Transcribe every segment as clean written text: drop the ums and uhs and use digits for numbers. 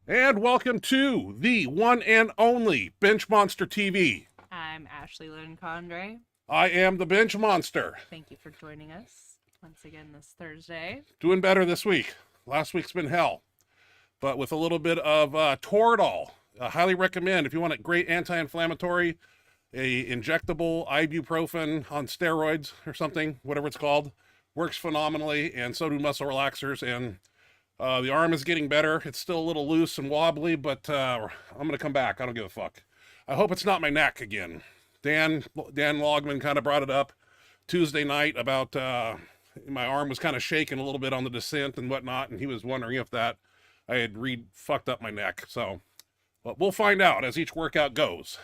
And welcome to the one and only Benchmonster TV. I'm Ashley Lynn Condre. I am the Bench Monster. Thank you for joining us once again this Thursday. Doing better this week. Last week's been hell. But with a little bit of Toradol. I highly recommend if you want a great anti-inflammatory, a injectable ibuprofen on steroids or something, whatever it's called. Works phenomenally, and so do muscle relaxers. And the arm is getting better. It's still a little loose and wobbly, but I'm going to come back. I don't give a fuck. I hope it's not my neck again. Dan Logman kind of brought it up Tuesday night about my arm was kind of shaking a little bit on the descent and whatnot, and he was wondering if that I had fucked up my neck. So, but we'll find out as each workout goes.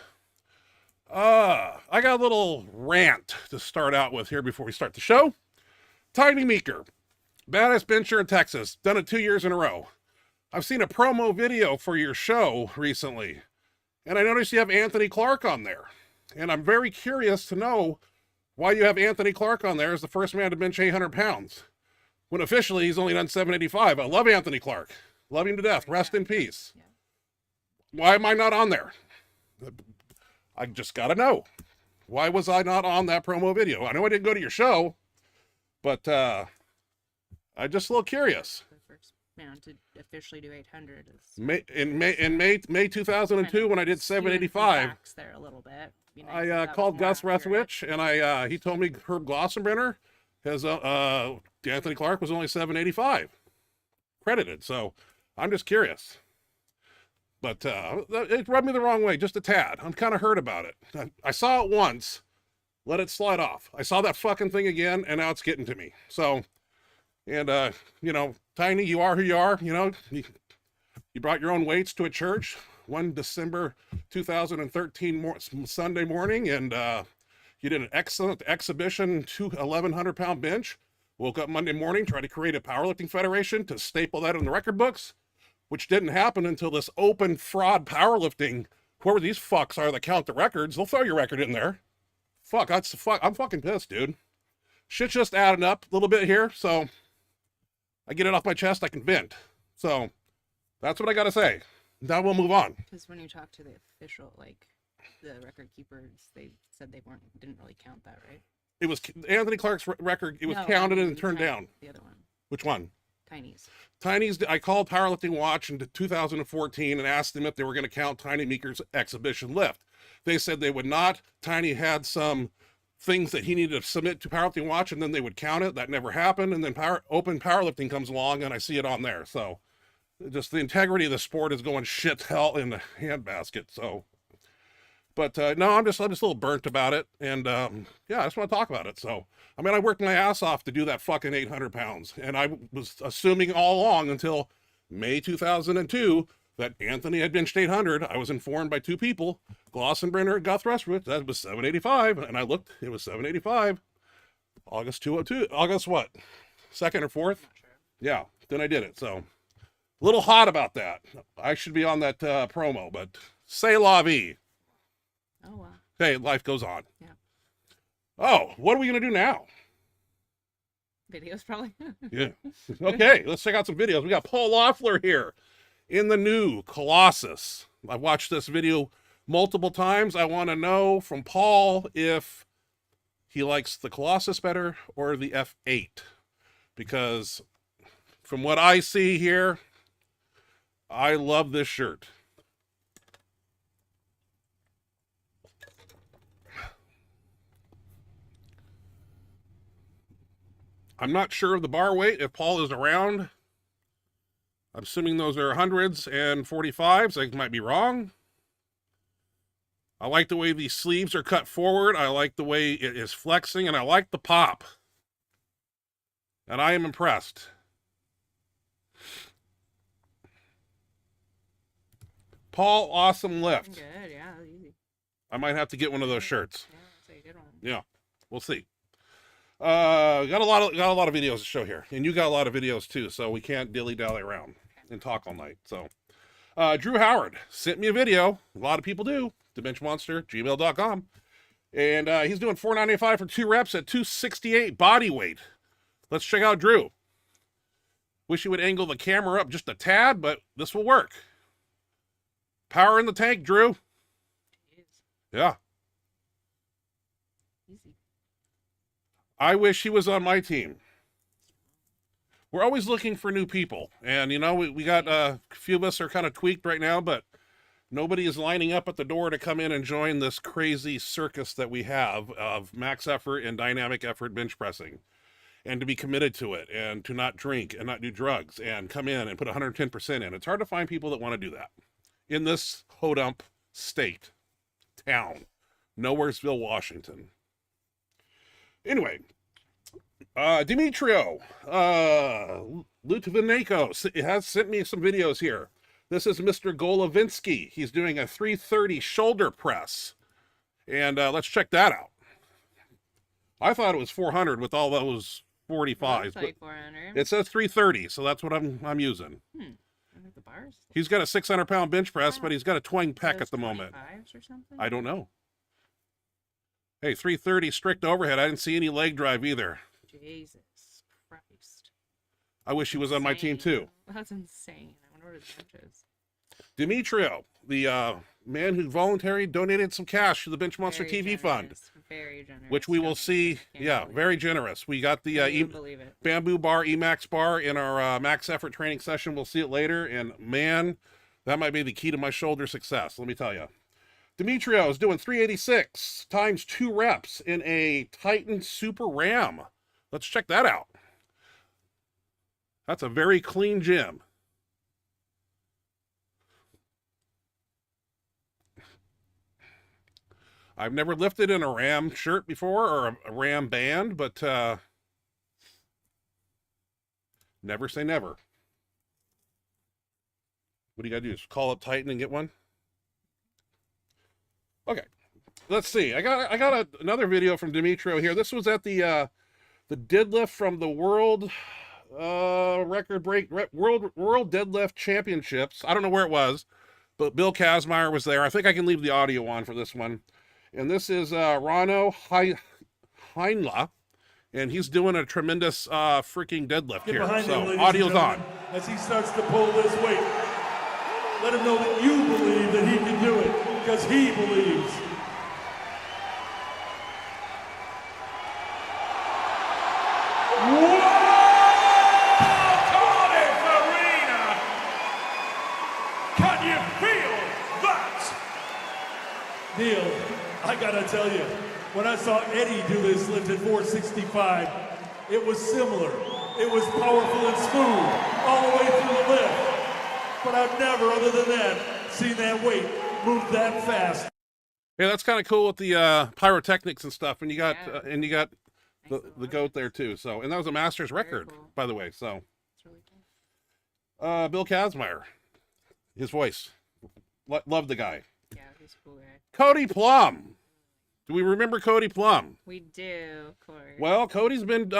I got a little rant to start out with here before we start the show. Tiny Meeker, baddest bencher in Texas, done it 2 years in a row. I've seen a promo video for your show recently, and I noticed you have Anthony Clark on there. And I'm very curious to know why you have Anthony Clark on there as the first man to bench 800 pounds, when officially he's only done 785. I love Anthony Clark. Love him to death. Rest in peace. Yeah. Why am I not on there? I just got to know. Why was I not on that promo video? I know I didn't go to your show, but I'm just a little curious. The first man to officially do 800 is In May 2002, when I did 785, there a little bit. I called Gus Rethwich, and he told me Herb Glossenbrenner has Anthony Clark was only 785 credited. So I'm just curious. But it rubbed me the wrong way, just a tad. I'm kind of hurt about it. I saw it once, let it slide off. I saw that fucking thing again, and now it's getting to me. So, and Tiny, you are who you are. You brought your own weights to a church one December 2013 Sunday morning, and you did an excellent exhibition 1,100-pound bench. Woke up Monday morning, tried to create a powerlifting federation to staple that in the record books, which didn't happen until this open fraud powerlifting. Whoever these fucks are that count the records, they'll throw your record in there. I'm fucking pissed, dude. Shit's just adding up a little bit here, so I get it off my chest, I can vent. So that's what I gotta say. Now we'll move on. Because when you talk to the official, the record keepers, they said they didn't really count that, right? It was Anthony Clark's record. It was counted and turned down. The other one. Which one? Tiny's. I called Powerlifting Watch in 2014 and asked them if they were going to count Tiny Meeker's exhibition lift. They said they would not. Tiny had some things that he needed to submit to Powerlifting Watch, and then they would count it. That never happened. And then Open Powerlifting comes along, and I see it on there. So just the integrity of the sport is going shit hell in the handbasket. So, but no, I'm just a little burnt about it, and I just want to talk about it. So, I mean, I worked my ass off to do that fucking 800 pounds, and I was assuming all along until May 2002 that Anthony had benched 800. I was informed by two people, Glossenbrenner and Gus Rethwich, that was 785, and I looked, it was 785. August 202. August what? 2nd or 4th? Sure. Yeah. Then I did it. So a little hot about that. I should be on that promo, but c'est la vie. Oh, wow. Hey, life goes on. Yeah. Oh, what are we going to do now? Videos, probably. Yeah. Okay, let's check out some videos. We got Paul Loeffler here in the new Colossus. I've watched this video multiple times. I want to know from Paul if he likes the Colossus better or the F8. Because from what I see here, I love this shirt. I'm not sure of the bar weight if Paul is around. I'm assuming those are 100s and 45s. I might be wrong. I like the way these sleeves are cut forward. I like the way it is flexing, and I like the pop. And I am impressed. Paul, awesome lift. Good, yeah, easy. I might have to get one of those shirts. Yeah, that's a good one. Yeah, we'll see. Got a lot of videos to show here, and you got a lot of videos too, so we can't dilly-dally around and talk all night. So Drew Howard sent me a video. A lot of people do. Benchmonster@gmail.com, and he's doing $495 for 2 reps at 268 body weight. Let's check out Drew. Wish you would angle the camera up just a tad, but this will work. Power in the tank, Drew. Jeez. Yeah. Easy. I wish he was on my team. We're always looking for new people. And, you know, we got a few of us are kind of tweaked right now, but nobody is lining up at the door to come in and join this crazy circus that we have of max effort and dynamic effort bench pressing, and to be committed to it, and to not drink and not do drugs and come in and put 110% in. It's hard to find people that want to do that in this hodump state, town, Nowheresville, Washington. Anyway, Dimitrio Litvinenko has sent me some videos here. This is Mr. Golovinsky. He's doing a 330 shoulder press. And let's check that out. I thought it was 400 with all those 45s. Looks like 400. It says 330, so that's what I'm using. I think the bars. He's got a 600-pound bench press, but he's got a twang pec at the moment. 25s or something? I don't know. Hey, 330 strict overhead. I didn't see any leg drive either. Jesus Christ. I wish he was on my team too. That's insane. I wonder what his bench is. Dimitrio, the man who voluntarily donated some cash to the Benchmonster Very TV generous, fund, very generous. which we will see. Can't Yeah, believe very it. generous. We got the Can't even believe it. bamboo bar, Emax bar in our max effort training session. We'll see it later. And man, that might be the key to my shoulder success. Let me tell you. Dimitrio is doing 386 times 2 reps in a Titan Super Ram. Let's check that out. That's a very clean gym. I've never lifted in a Ram shirt before, or a Ram band, but never say never. What do you got to do? Just call up Titan and get one? Okay, let's see. I got another video from Dimitrio here. This was at the deadlift from the world world deadlift championships. I don't know where it was, but Bill Kazmaier was there. I think I can leave the audio on for this one. And this is Rano Heinla, and he's doing a tremendous freaking deadlift here. So audio's on. As he starts to pull this weight, let him know that you believe that he can do it, because he believes. Neil, I gotta tell you, when I saw Eddie do this lift at 465, it was similar. It was powerful and smooth all the way through the lift. But I've never, other than that, seen that weight move that fast. Yeah, that's kind of cool with the pyrotechnics and stuff, and you got Nice the goat there too. So, and that was a master's record, cool. by the way. So, It's really cool. Bill Kazmaier, his voice, love the guy. Yeah, he's a cool guy. Cody Plum. Do we remember Cody Plum? We do, of course. Well, Cody's been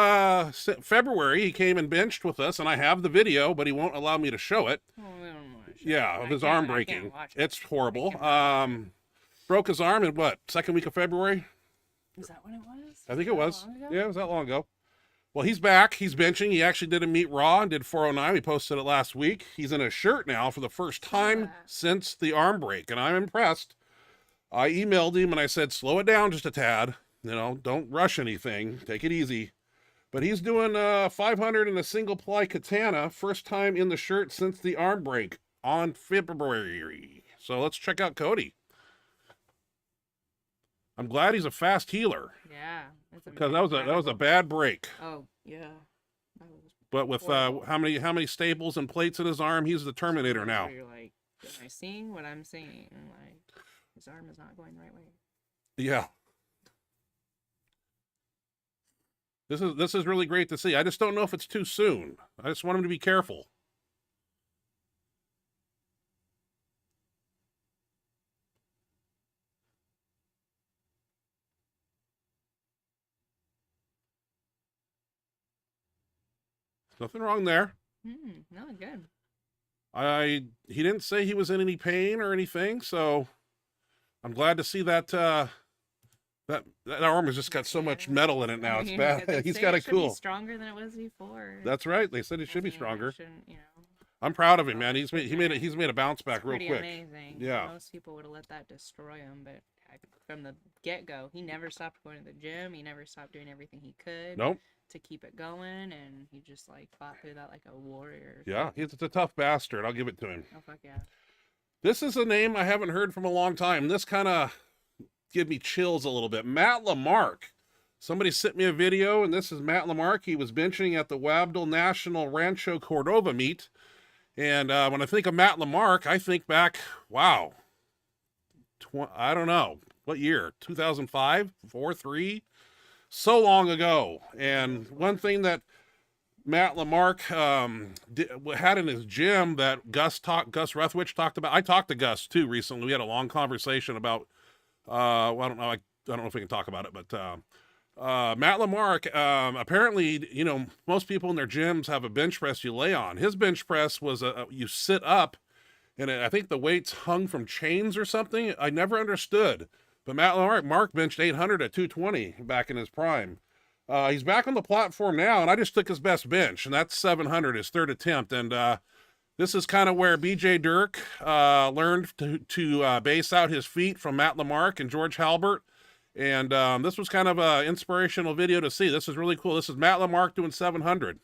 February. He came and benched with us, and I have the video, but he won't allow me to show it. Oh, we don't want to show Yeah, it. of I his can't- arm I can't breaking. watch it. It's horrible. I can't Broke his arm in what, second week of February? Is that when it was? I think it that was. long ago? Yeah, it was that long ago. Well, he's back. He's benching. He actually did a meet raw and did 409. We posted it last week. He's in a shirt now for the first time that. since the arm break, and I'm impressed. I emailed him and I said, slow it down just a tad. You know, don't rush anything. Take it easy. But he's doing 500 in a single ply katana. First time in the shirt since the arm break on February. So let's check out Cody. I'm glad he's a fast healer, Yeah. It's because that was a incredible. bad break. Oh, yeah. That was But with horrible. how many staples and plates in his arm, he's the Terminator now. where You're like, am I seeing what I'm seeing? And like, his arm is not going the right way. Yeah. This is really great to see. I just don't know if it's too soon. I just want him to be careful. Nothing wrong there. No, good. He didn't say he was in any pain or anything, so I'm glad to see that that arm has just got so much metal in it now. It's Yeah, bad. they He's say got it it should be cool. stronger than it was before. That's right. They said it should be I mean, it stronger. shouldn't, you know. I'm proud of him, man. He's made a bounce back real Pretty quick. amazing. Yeah. Most people would have let that destroy him, but from the get-go, he never stopped going to the gym. He never stopped doing everything he could Nope. to keep it going, and he just like fought through that like a warrior. Yeah, he's a tough bastard. I'll give it to him. Oh fuck yeah. This is a name I haven't heard from a long time. This kind of give me chills a little bit. Matt Lamarck. Somebody sent me a video, and this is Matt Lamarck. He was benching at the Wabdal National Rancho Cordova meet. And when I think of Matt Lamarck, I think back, wow, I don't know, what year? 2005, 4, 3? So long ago. And one thing that Matt Lamarck had in his gym that Gus Ruthwich talked about. I talked to Gus too recently. We had a long conversation about, well, I don't know if we can talk about it, but Matt Lamarck, apparently, you know, most people in their gyms have a bench press you lay on. His bench press was you sit up, and I think the weights hung from chains or something. I never understood. But Matt Lamarck benched 800 at 220 back in his prime. He's back on the platform now, and I just took his best bench, and that's 700, his third attempt. And this is kind of where BJ Dirk learned to base out his feet from Matt Lamarck and George Halbert. And this was kind of an inspirational video to see. This is really cool. This is Matt Lamarck doing 700.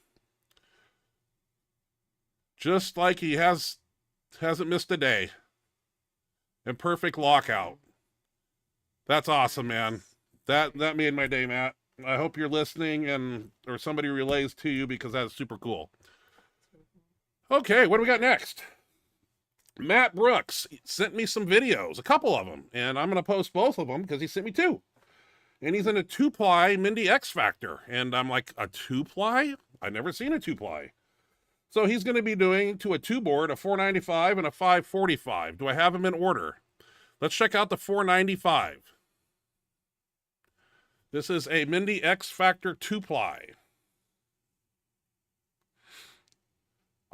Just like he hasn't missed a day. And perfect lockout. That's awesome, man. That made my day, Matt. I hope you're listening or somebody relays to you because that's super cool. Okay, what do we got next? Matt Brooks sent me some videos, a couple of them, and I'm going to post both of them because he sent me 2. And he's in a 2-ply Mindy X Factor. And I'm like, a 2-ply? I've never seen a 2-ply. So he's going to be doing to a 2-board, a 495 and a 545. Do I have them in order? Let's check out the 495. This is a Mindy X Factor 2-ply.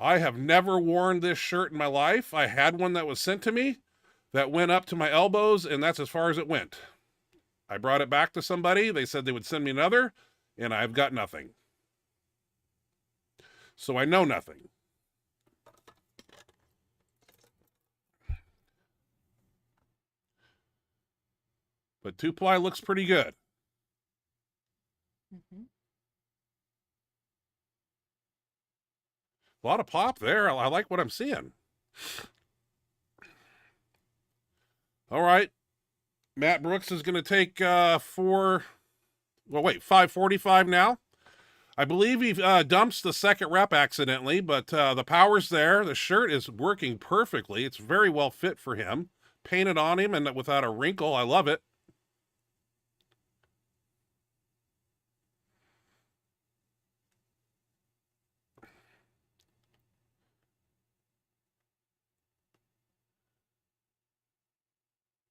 I have never worn this shirt in my life. I had one that was sent to me that went up to my elbows, and that's as far as it went. I brought it back to somebody. They said they would send me another, and I've got nothing. So I know nothing. But 2-ply looks pretty good. Mm-hmm. A lot of pop there. I like what I'm seeing. All right. Matt Brooks is going to take 545 now. I believe he dumps the second rep accidentally, but the power's there. The shirt is working perfectly. It's very well fit for him. Painted on him and without a wrinkle. I love it.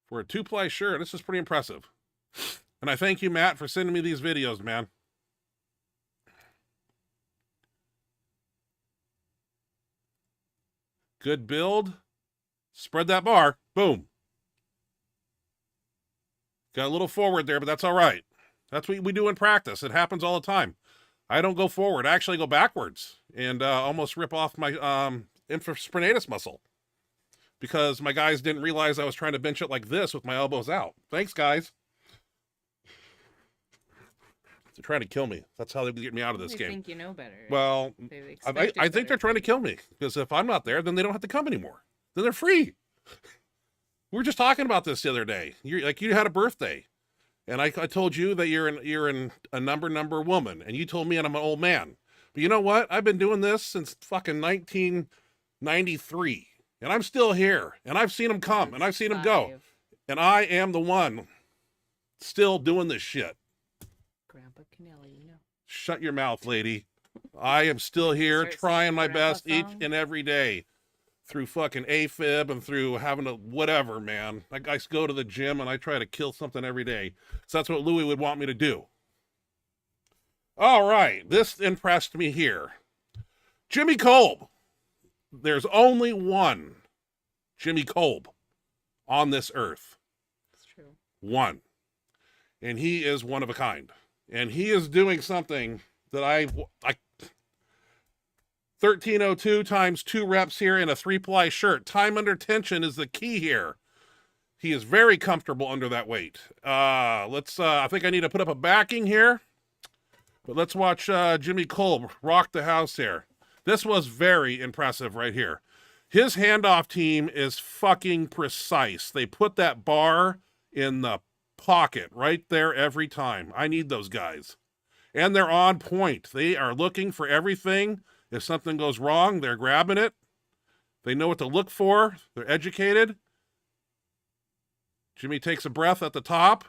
For a 2-ply shirt, this is pretty impressive. And I thank you, Matt, for sending me these videos, man. Good build. Spread that bar. Boom. Got a little forward there, but that's all right. That's what we do in practice. It happens all the time. I don't go forward. I actually go backwards and almost rip off my infraspinatus muscle. Because my guys didn't realize I was trying to bench it like this with my elbows out. Thanks, guys. They're trying to kill me. That's how they get me out of this game. They think you know better. Well, I think they're trying to kill me. Because if I'm not there, then they don't have to come anymore. Then they're free. We were just talking about this the other day. You had a birthday. And I told you that you're a number woman. And you told me I'm an old man. But you know what? I've been doing this since fucking 1993. And I'm still here, and I've seen them come, and I've seen them go, and I am the one still doing this shit. Grandpa Kennelly, you know. Shut your mouth, lady. I am still here trying my best each and every day through fucking AFib and through having to whatever, man. I go to the gym, and I try to kill something every day. So that's what Louie would want me to do. All right, this impressed me here. Jimmy Kolb. There's only one Jimmy Kolb on this earth. It's true. One. And he is one of a kind. And he is doing something that 1302 times 2 reps here in a 3-ply shirt. Time under tension is the key here. He is very comfortable under that weight. I think I need to put up a backing here. But let's watch Jimmy Kolb rock the house here. This was very impressive right here. His handoff team is fucking precise. They put that bar in the pocket right there every time. I need those guys. And they're on point. They are looking for everything. If something goes wrong, they're grabbing it. They know what to look for. They're educated. Jimmy takes a breath at the top.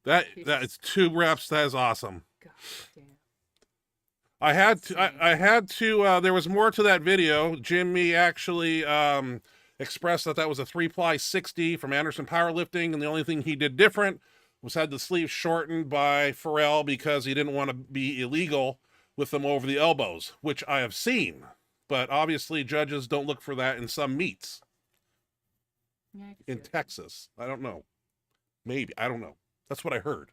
That is 2 reps. That is awesome. God damn. I had to, there was more to that video. Jimmy actually expressed that was a 3-ply 60 from Anderson Powerlifting, and the only thing he did different was had the sleeves shortened by Pharrell because he didn't want to be illegal with them over the elbows, which I have seen. But obviously judges don't look for that in some meets. Yeah, I can In see that. Texas. I don't know. Maybe. I don't know. That's what I heard.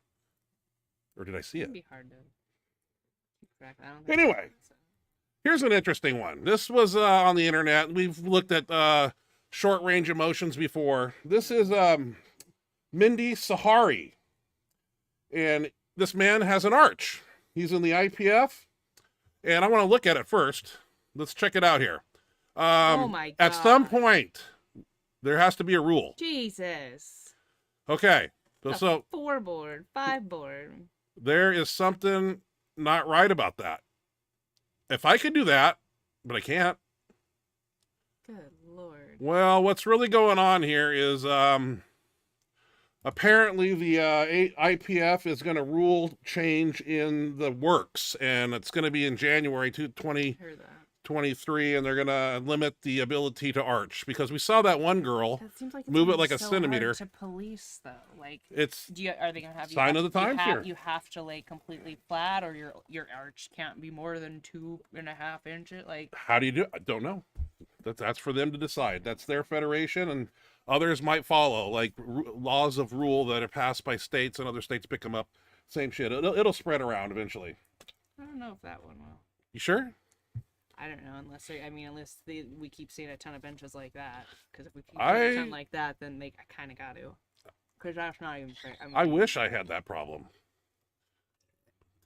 Or did I see it? It'd be hard to keep track. I don't think Anyway. so. Here's an interesting one. This was on the internet. We've looked at short range emotions before. This is Mindy Sahari. And this man has an arch. He's in the IPF. And I want to look at it first. Let's check it out here. Oh my God. At some point, there has to be a rule. Jesus. Okay. A So 4-board, 5-board. there is something not right about that. If I could do that, but I can't. Good Lord. Well, what's really going on here is apparently the IPF is going to rule change in the works, and it's going to be in January 2023, Heard that. and they're going to limit the ability to arch because we saw that one girl That seems like it's move it gonna be like a so centimeter. hard to police though. Like, It's are they gonna have you Sign have, of the times here. You have to lay completely flat, or your arch can't be more than 2.5 inches. Like, how do you do it? I don't know. That's for them to decide. That's their federation, and others might follow, like laws of rule that are passed by states, and other states pick them up. Same shit. It'll spread around eventually. I don't know if that one will. You sure? I don't know, unless we keep seeing a ton of benches like that. Because if we keep seeing a ton like that, then I kind of got to. Because that's not even fair. I mean, I wish I had that problem.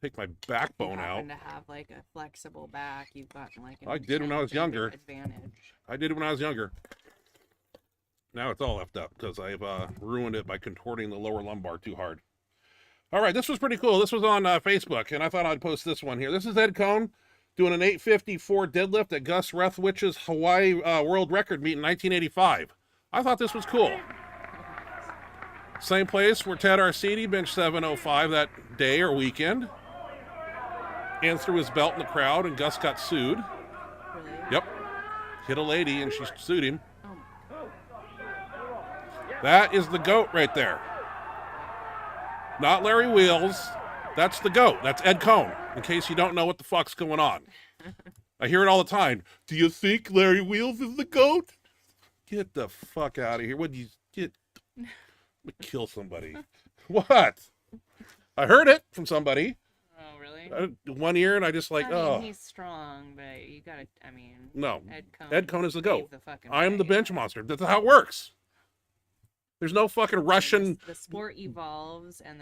Take my you backbone out. happen to have like a flexible back, you've got like an I did when I was intrinsic younger. advantage. I did it when I was younger. Now it's all left up because I've ruined it by contorting the lower lumbar too hard. All right, this was pretty cool. This was on Facebook, and I thought I'd post this one here. This is Ed Cohn doing an 854 deadlift at Gus Rethwich's Hawaii World Record meet in 1985. I thought this was cool. Same place where Ted Arcidi benched 705 that day or weekend and threw his belt in the crowd, and Gus got sued. Really? Yep. Hit a lady, and she sued him. Oh, That is the GOAT right there. Not Larry Wheels. That's the GOAT. That's Ed Cohn, in case you don't know what the fuck's going on. I hear it all the time. Do you think Larry Wheels is the GOAT? Get the fuck out of here. Would you get... I'm gonna kill somebody. What? I heard it from somebody. oh really? One ear, and I just like, I mean, oh. he's strong, but you gotta, I mean, No. Ed Ed Cohn is the GOAT. paved the fucking I am the way. Benchmonster. That's how it works. There's no fucking Russian... The sport evolves, and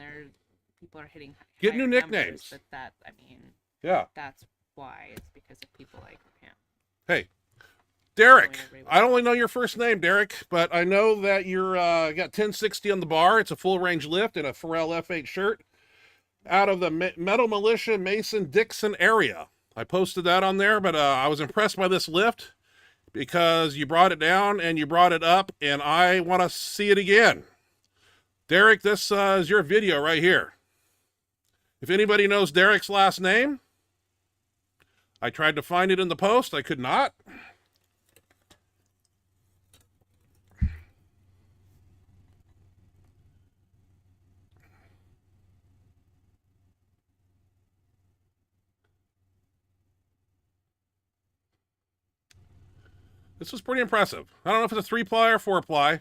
people are hitting Get new higher numbers, nicknames. but that, I mean, Yeah. that's why. It's because of people like him. Hey, Derek. Everybody I don't only know your first name, Derek, but I know that you're got 1060 on the bar. It's a full range lift in a Pharrell F8 shirt out of the Metal Militia Mason Dixon area. I posted that on there, but I was impressed by this lift because you brought it down and you brought it up, and I want to see it again. Derek, this is your video right here. If anybody knows Derek's last name, I tried to find it in the post. I could not. This was pretty impressive. I don't know if it's a 3-ply or 4-ply.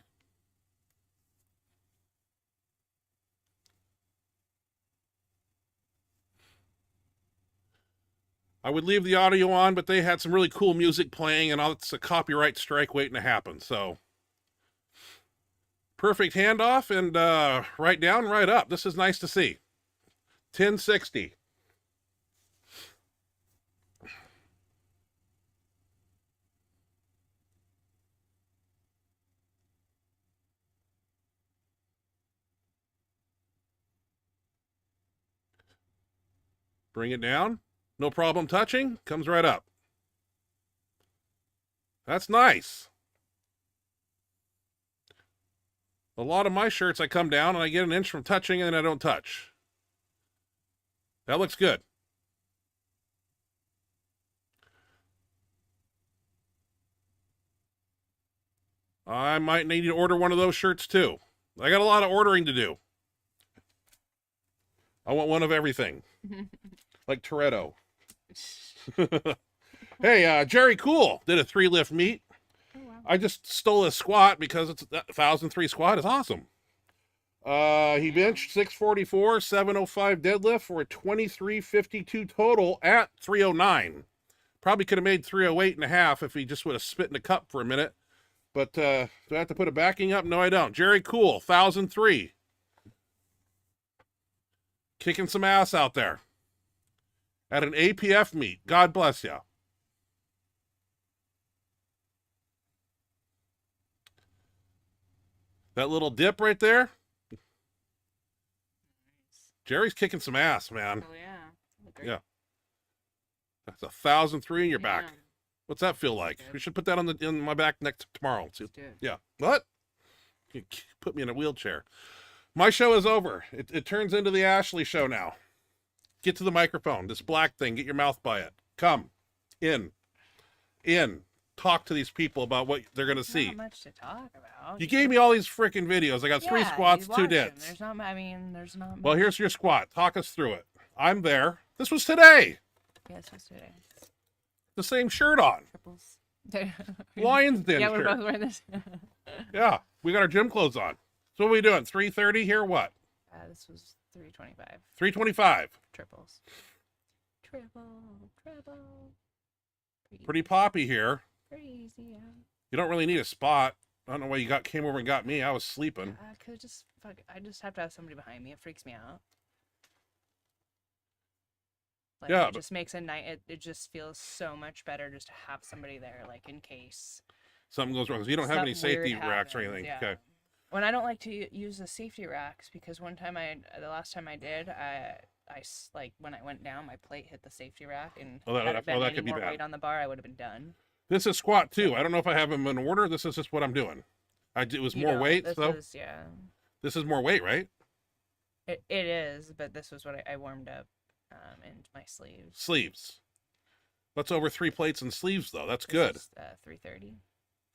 would leave the audio on, but they had some really cool music playing, and it's a copyright strike waiting to happen. So perfect handoff, and right down, right up. This is nice to see. 1060. Bring it down. No problem touching. Comes right up. That's nice. A lot of my shirts, I come down and I get an inch from touching and then I don't touch. That looks good. I might need to order one of those shirts too. I got a lot of ordering to do. I want one of everything. Like Toretto. Hey, Jerry Cool did a 3-lift meet. Oh, wow. I just stole a squat because it's 1,003 squat is awesome. He benched 644, 705 deadlift for a 2352 total at 309. Probably could have made 308 and a half if he just would have spit in the cup for a minute. But do I have to put a backing up? No, I don't. Jerry Cool, 1,003. Kicking some ass out there. At an APF meet. God bless you. That little dip right there. Jerry's kicking some ass, man. Oh yeah. Yeah. That's 1,003 in your Yeah. back. What's that feel like? Good. We should put that in my back next tomorrow. See, Let's do it. yeah. What? You put me in a wheelchair. My show is over. It turns into the Ashley show now. Get to the microphone. This black thing. Get your mouth by it. Come. In. Talk to these people about what they're going to see. Not much to talk about. You gave me all these freaking videos. I got 3 squats, 2 dips. There's not. I mean, there's not. Well, much. here's your squat. Talk us through it. I'm there. This was today. Yeah, it's supposed to be The same shirt on. triples. Lion's Den Yeah, we're shirt. both wearing this. Yeah, we got our gym clothes on. So what are we doing? 330 here? What? This was 325. 325. Triples. Triple. Pretty poppy here. Pretty easy, yeah. You don't really need a spot. I don't know why you came over and got me. I was sleeping. I could just I just have to have somebody behind me. It freaks me out. Like, Yeah, it but- just makes a night. It just feels so much better just to have somebody there, like in case Something goes wrong. So you don't have any something weird safety racks or happens, anything. yeah. Okay. When I don't like to use the safety racks because the last time I did, like when I went down, my plate hit the safety rack, and Oh, that- had it been that any could be more bad. weight on the bar, I would have been done. This is squat too. I don't know if I have them in order. This is just what I'm doing. It was You more know, weight, this so is, yeah, this is more weight, right? it is, but this was what I warmed up in my sleeves. Sleeves. That's over 3 plates and sleeves, though. That's good. 330.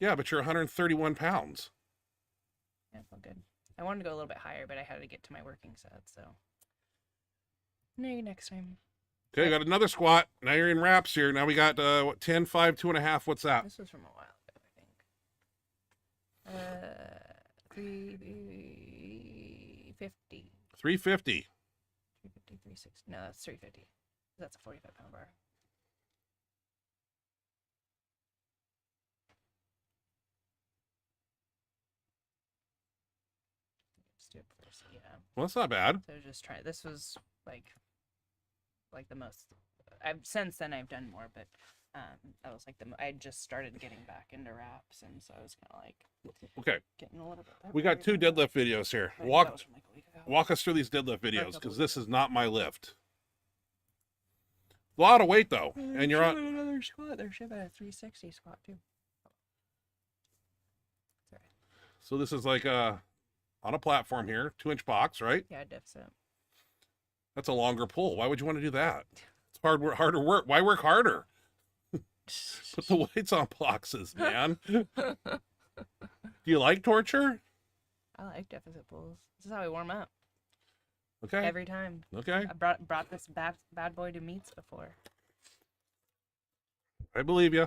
Yeah, but you're 131 pounds. Yeah, felt good. I wanted to go a little bit higher, but I had to get to my working set, so maybe next time. Okay, you got another squat. Now you're in wraps here. Now we got, 10, 5, 2.5. What's that? This was from a while ago, I think. 350. 350. 350, 360. No, that's 350. That's a 45-pound bar. Just do it first, yeah. Well, that's not bad. So just try. This was like the most. I've since then I've done more, but that was like I just started getting back into wraps, and so I was kind of like Okay, getting a little bit. we got 2 deadlift videos here. I think that was from like a week ago. Walk us through these deadlift videos, couple because weeks this is not my lift. A lot of weight, though, and you're on. another squat. They're shipping a 360 squat too. Sorry. So this is like on a platform here, 2-inch box, right? Yeah, dips it. That's a longer pull. Why would you want to do that? It's harder work. Why work harder? Put the weights on boxes, man. Do you like torture? I like deficit pulls. This is how we warm up Okay. every time. Okay. I brought this bad boy to meets before. I believe you.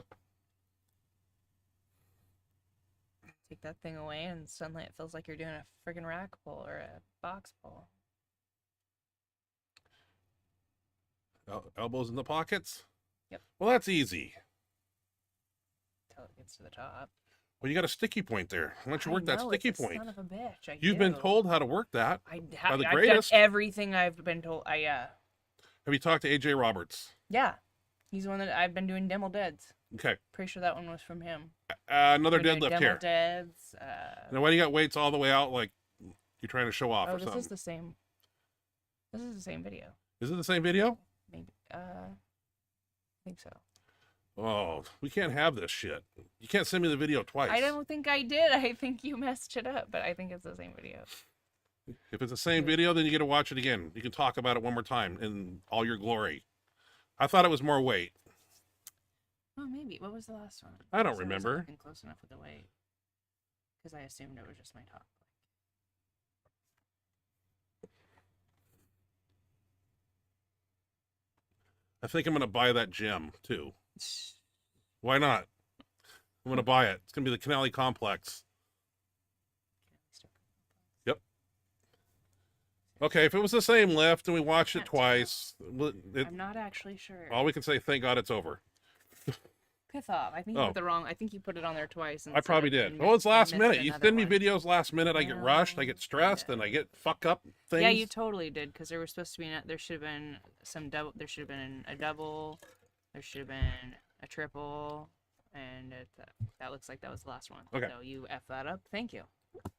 Take that thing away, and suddenly it feels like you're doing a friggin' rack pull or a box pull. Elbows in the pockets. Yep. Well, that's easy. Until it gets to the top. Well, you got a sticky point there. Why don't you work that know, sticky it's a point? son of a bitch. You've been told how to work that. I've the done greatest. everything I've been told. Have you talked to AJ Roberts? Yeah. He's the one that I've been doing demo deads. Okay. Pretty sure that one was from him. Another Been doing deadlift demo here. Deads. Now, why do you got weights all the way out like you're trying to show off Oh, or this something? is the same. This is the same video. Is it the same video? Maybe. I think so. Oh, we can't have this shit. You can't send me the video twice. I don't think I did. I think you messed it up, but I think it's the same video. If it's the same video, then you get to watch it again. You can talk about it one more time in all your glory. I thought it was more weight. Oh, maybe. What was the last one? I don't So remember. I wasn't looking close enough with the weight. Because I assumed it was just my top. I think I'm going to buy that gym, too. Why not? I'm going to buy it. It's going to be the Kennelly Complex. Yep. Okay, if it was the same lift and we watched it Can't tell. twice, I'm not actually sure. all we can say, thank God it's over. Piss off. I think you Oh. put the wrong. I think you put it on there twice. I probably did. Oh, it's last minute. You send me videos last minute. I get rushed. I get stressed, and I get fuck up things. Yeah, you totally did, because there was supposed to be. There should have been some double. There should have been a double. There should have been a triple, and that looks like that was the last one. Okay. So you f that up. Thank you.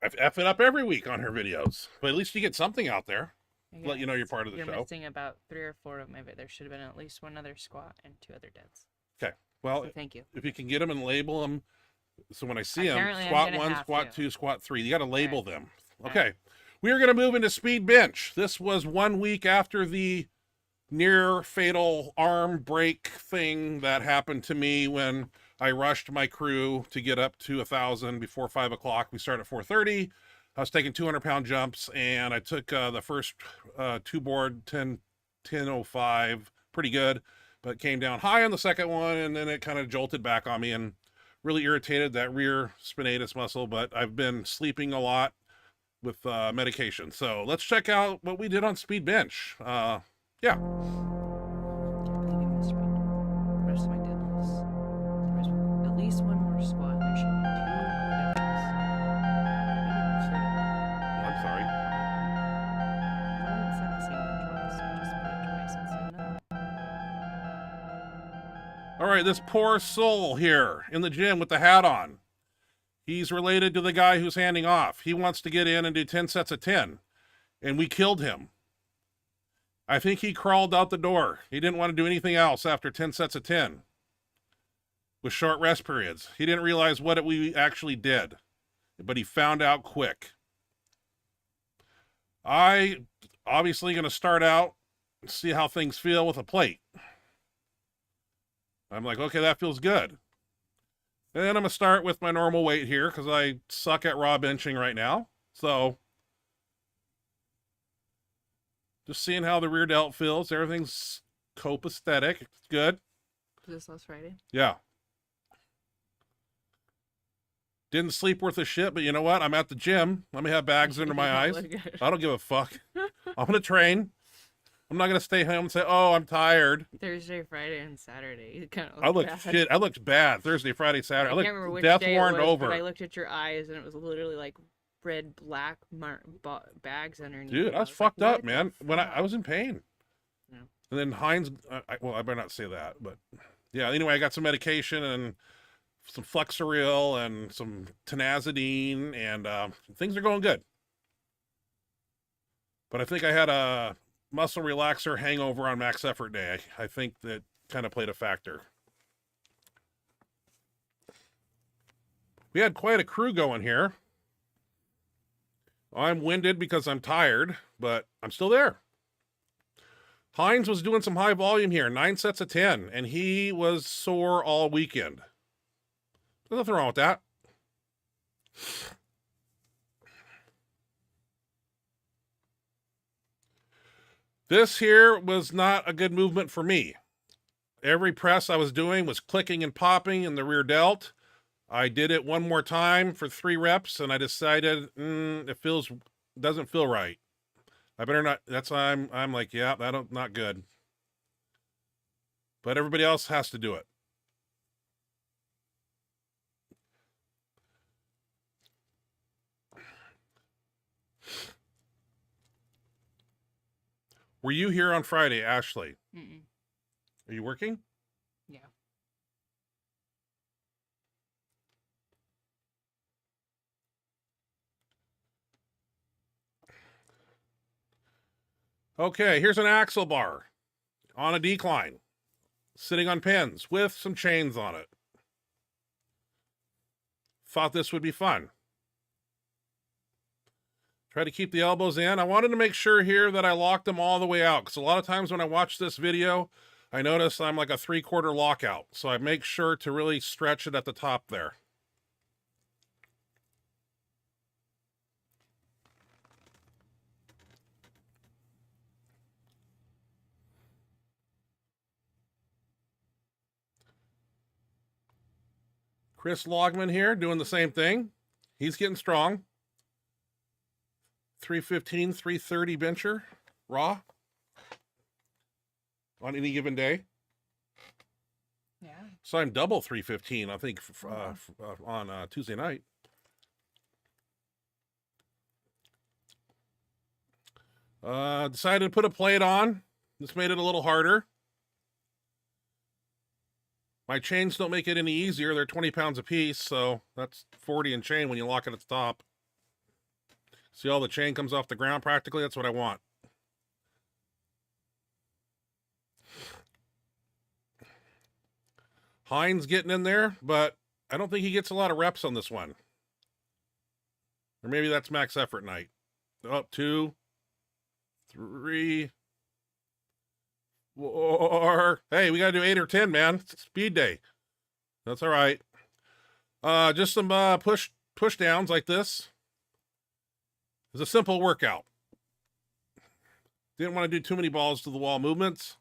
I F it up every week on her videos, but at least you get something out there. Yeah, Let you know you're part of the you're show. missing about 3 or 4 of my. There should have been at least one other squat and 2 other deads. Okay. Well, So thank you. if you can get them and label them, so when I see Apparently them, I'm squat gonna 1, have squat to. 2, squat 3. You got to label Alright. them. Alright. Okay. We are going to move into speed bench. This was 1 week after the near fatal arm break thing that happened to me when I rushed my crew to get up to 1,000 before 5 o'clock. We started at 4:30. I was taking 200-pound jumps, and I took the first 2 board 10:05, pretty good, but came down high on the second one, and then it kind of jolted back on me and really irritated that rear spinatus muscle. But I've been sleeping a lot with medication. So let's check out what we did on speed bench. Yeah. Can't believe you missed me. The rest of my deadlifts. There was at least 1 more squat. There should be 2 more deadlifts. I'm sorry. I didn't send the same one twice. I just put it twice and said no. All right, this poor soul here in the gym with the hat on. He's related to the guy who's handing off. He wants to get in and do 10 sets of 10, and we killed him. I think he crawled out the door. He didn't want to do anything else after 10 sets of 10 with short rest periods. He didn't realize what we actually did, but he found out quick. I obviously going to start out and see how things feel with a plate. I'm like, okay, that feels good. And then I'm going to start with my normal weight here because I suck at raw benching right now. So just seeing how the rear delt feels. Everything's copacetic. It's good. Was this last Friday? Yeah. Didn't sleep worth a shit, but you know what? I'm at the gym. Let me have bags under my eyes. I don't give a fuck. I'm going to train. I'm not going to stay home and say, oh, I'm tired. Thursday, Friday, and Saturday. You kind of I looked shit. I looked bad Thursday, Friday, Saturday. I I can't remember looked which death day warrant it was, over. But I looked at your eyes, and it was literally like red, black bags underneath. Dude, I was like, fucked what up, the man. When I fuck? was in pain. Yeah. And then Heinz, well, I better not say that, but yeah, anyway, I got some medication and some Flexeril and some Tenazidine, and things are going good. But I think I had a muscle relaxer hangover on max effort day. I think that kind of played a factor. We had quite a crew going here. I'm winded because I'm tired, but I'm still there. Heinz was doing some high volume here, 9 sets of 10, and he was sore all weekend. There's nothing wrong with that. This here was not a good movement for me. Every press I was doing was clicking and popping in the rear delt. I did it one more time for 3 reps, and I decided it doesn't feel right. I better not. That's why I'm like, yeah, not good. but everybody else has to do it. Were you here on Friday, Ashley? Mm-mm. Are you working? Yeah. Okay, here's an axle bar on a decline, sitting on pins with some chains on it. Thought this would be fun. Try to keep the elbows in. I wanted to make sure here that I locked them all the way out, because a lot of times when I watch this video, I notice I'm like a 3/4 lockout. So I make sure to really stretch it at the top there. Chris Logman here doing the same thing. He's getting strong. 315, 330 bencher, raw, on any given day. Yeah. So I'm double 315, I think, on Tuesday night. Decided to put a plate on. This made it a little harder. My chains don't make it any easier. They're 20 pounds a piece, so that's 40 in chain when you lock it at the top. See, all the chain comes off the ground practically. That's what I want. Hines getting in there, but I don't think he gets a lot of reps on this one. Or maybe that's max effort night. Up 2, 3, 4. Hey, we got to do 8 or 10, man. It's speed day. That's all right. Just some push downs like this. It's a simple workout. Didn't want to do too many balls to the wall movements.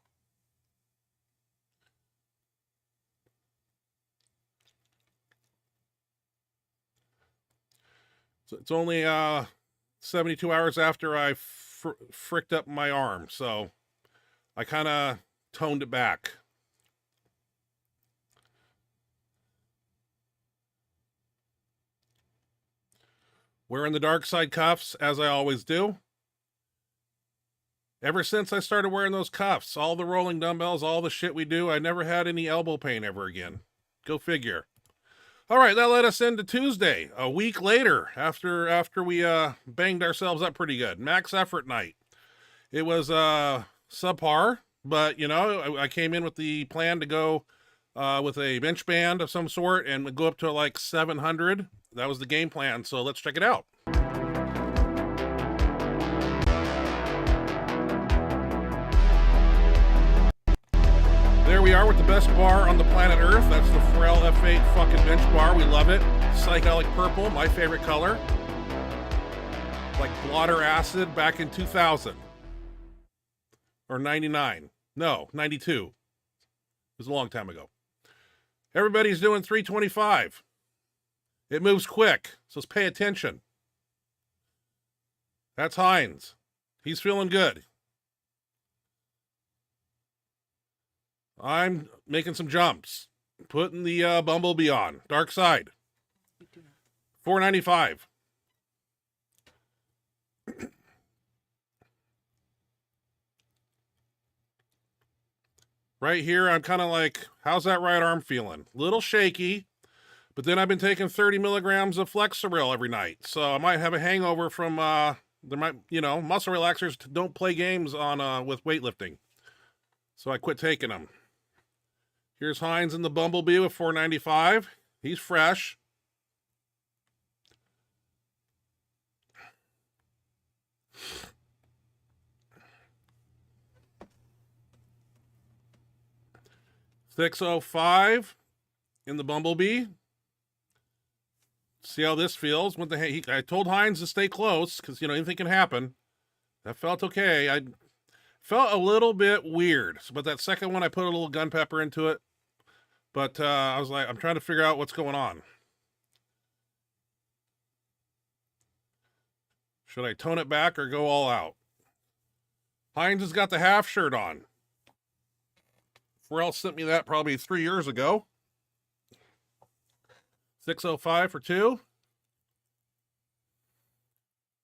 So it's only 72 hours after I fricked up my arm, so I kind of toned it back. Wearing the dark side cuffs, as I always do. Ever since I started wearing those cuffs, all the rolling dumbbells, all the shit we do, I never had any elbow pain ever again. Go figure. All right, that led us into Tuesday, a week later, after we banged ourselves up pretty good. Max effort night. It was subpar, but, you know, I came in with the plan to go with a bench band of some sort and go up to like 700. That was the game plan, so let's check it out. There we are with the best bar on the planet Earth. That's the Pharrell F8 fucking bench bar. We love it. Psychedelic purple, my favorite color. Like blotter acid back in 2000. Or 99. No, 92. It was a long time ago. Everybody's doing 325. It moves quick, so let's pay attention. That's Hines. He's feeling good. I'm making some jumps. Putting the Bumblebee on. Dark side. 495. Right here, I'm kind of like, how's that right arm feeling? Little shaky, but then I've been taking 30 milligrams of Flexeril every night. So I might have a hangover from, muscle relaxers don't play games on with weightlifting. So I quit taking them. Here's Hines in the Bumblebee with 495. He's fresh. $605 in the Bumblebee. See how this feels. I told Hines to stay close because, anything can happen. That felt okay. I felt a little bit weird, but that second one, I put a little gun pepper into it. But I was like, I'm trying to figure out what's going on. Should I tone it back or go all out? Hines has got the half shirt on. Pharrell sent me that probably 3 years ago. 605 for 2.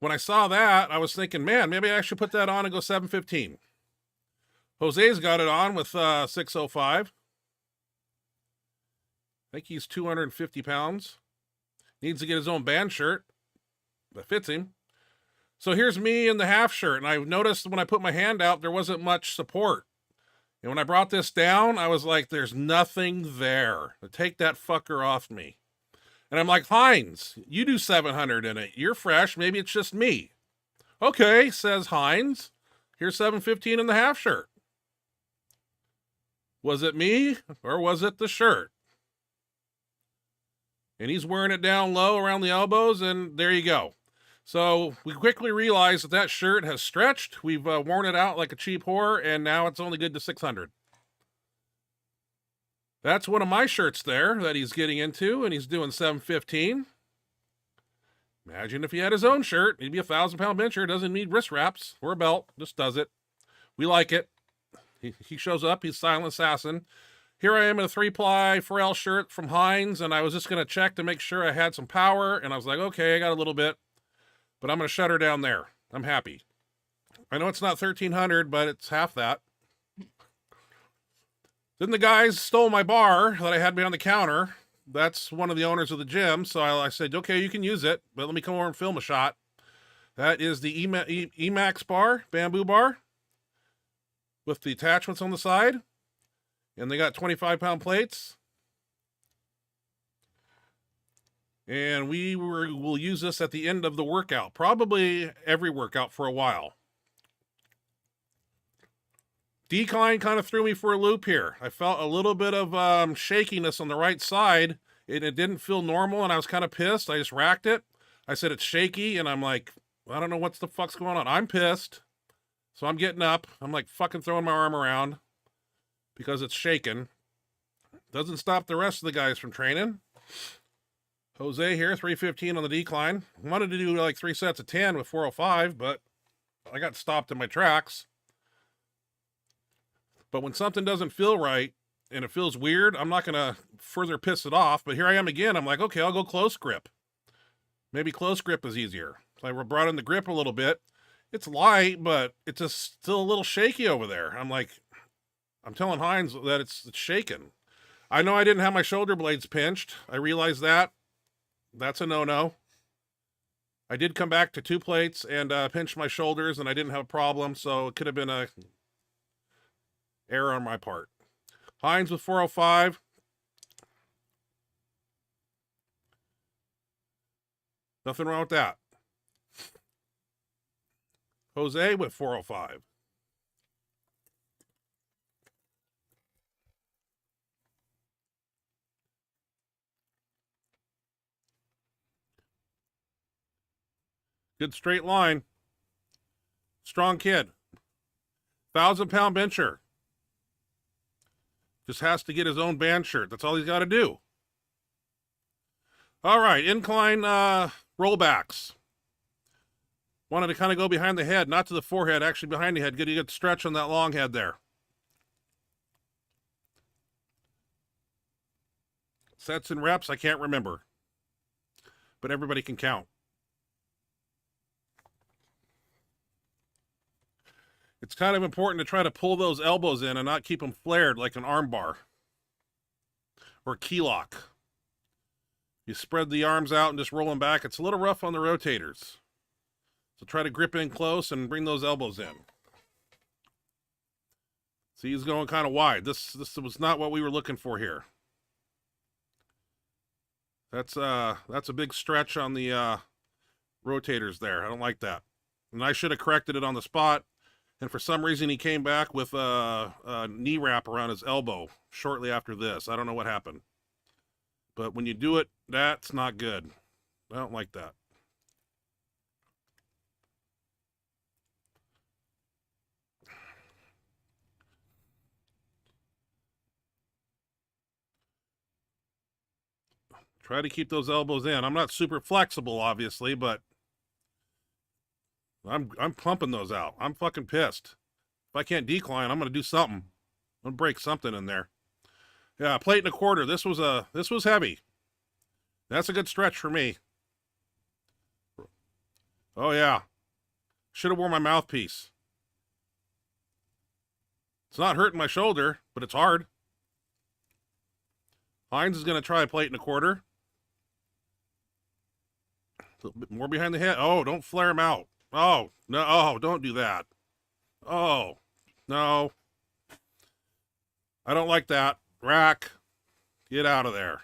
When I saw that, I was thinking, man, maybe I should put that on and go 715. Jose's got it on with 605. I think he's 250 pounds. Needs to get his own band shirt that fits him. So here's me in the half shirt, and I noticed when I put my hand out, there wasn't much support. And when I brought this down, I was like, there's nothing there. Take that fucker off me. And I'm like, Hines, you do 700 in it. You're fresh. Maybe it's just me. Okay, says Hines. Here's 715 in the half shirt. Was it me or was it the shirt? And he's wearing it down low around the elbows, and there you go. So we quickly realized that that shirt has stretched. We've worn it out like a cheap whore, and now it's only good to 600. That's one of my shirts there that he's getting into, and he's doing 715. Imagine if he had his own shirt. He'd be a 1,000-pound bencher. Doesn't need wrist wraps or a belt. Just does it. We like it. He shows up. He's silent assassin. Here I am in a 3-ply Pharrell shirt from Hines, and I was just going to check to make sure I had some power, and I was like, okay, I got a little bit, but I'm going to shut her down there. I'm happy. I know it's not 1,300, but it's half that. Then the guys stole my bar that I had behind the counter. That's one of the owners of the gym, so I said, okay, you can use it, but let me come over and film a shot. That is the Emax bar, bamboo bar, with the attachments on the side. And they got 25-pound plates. And we'll use this at the end of the workout. Probably every workout for a while. Decline kind of threw me for a loop here. I felt a little bit of shakiness on the right side. It didn't feel normal, and I was kind of pissed. I just racked it. I said it's shaky, and I'm like, I don't know what the fuck's going on. I'm pissed. So I'm getting up. I'm like fucking throwing my arm around because it's shaking. Doesn't stop the rest of the guys from training. Jose here, 315 on the decline. Wanted to do like 3 sets of 10 with 405, but I got stopped in my tracks. But when something doesn't feel right and it feels weird, I'm not going to further piss it off. But here I am again. I'm like, okay, I'll go close grip. Maybe close grip is easier. So I brought in the grip a little bit. It's light, but it's just still a little shaky over there. I'm telling Hines that it's shaking. I know I didn't have my shoulder blades pinched. I realized that. That's a no-no. I did come back to 2 plates and pinch my shoulders, and I didn't have a problem, so it could have been a error on my part. Hines with 405. Nothing wrong with that. Jose with 405. Good straight line. Strong kid. 1,000-pound bencher. Just has to get his own band shirt. That's all he's got to do. All right, incline rollbacks. Wanted to kind of go behind the head, not to the forehead, actually behind the head. Get a good stretch on that long head there. Sets and reps, I can't remember. But everybody can count. It's kind of important to try to pull those elbows in and not keep them flared like an arm bar or key lock. You spread the arms out and just roll them back. It's a little rough on the rotators. So try to grip in close and bring those elbows in. See, he's going kind of wide. This was not what we were looking for here. That's a big stretch on the rotators there. I don't like that. And I should have corrected it on the spot. And for some reason, he came back with a knee wrap around his elbow shortly after this. I don't know what happened. But when you do it, that's not good. I don't like that. Try to keep those elbows in. I'm not super flexible, obviously, but I'm pumping those out. I'm fucking pissed. If I can't decline, I'm going to do something. I'll break something in there. Yeah, plate and a quarter. This was heavy. That's a good stretch for me. Oh yeah. Should have worn my mouthpiece. It's not hurting my shoulder, but it's hard. Hines is going to try a plate and a quarter. A little bit more behind the head. Oh, don't flare him out. Oh, no. Oh, don't do that. Oh, no. I don't like that. Rack. Get out of there.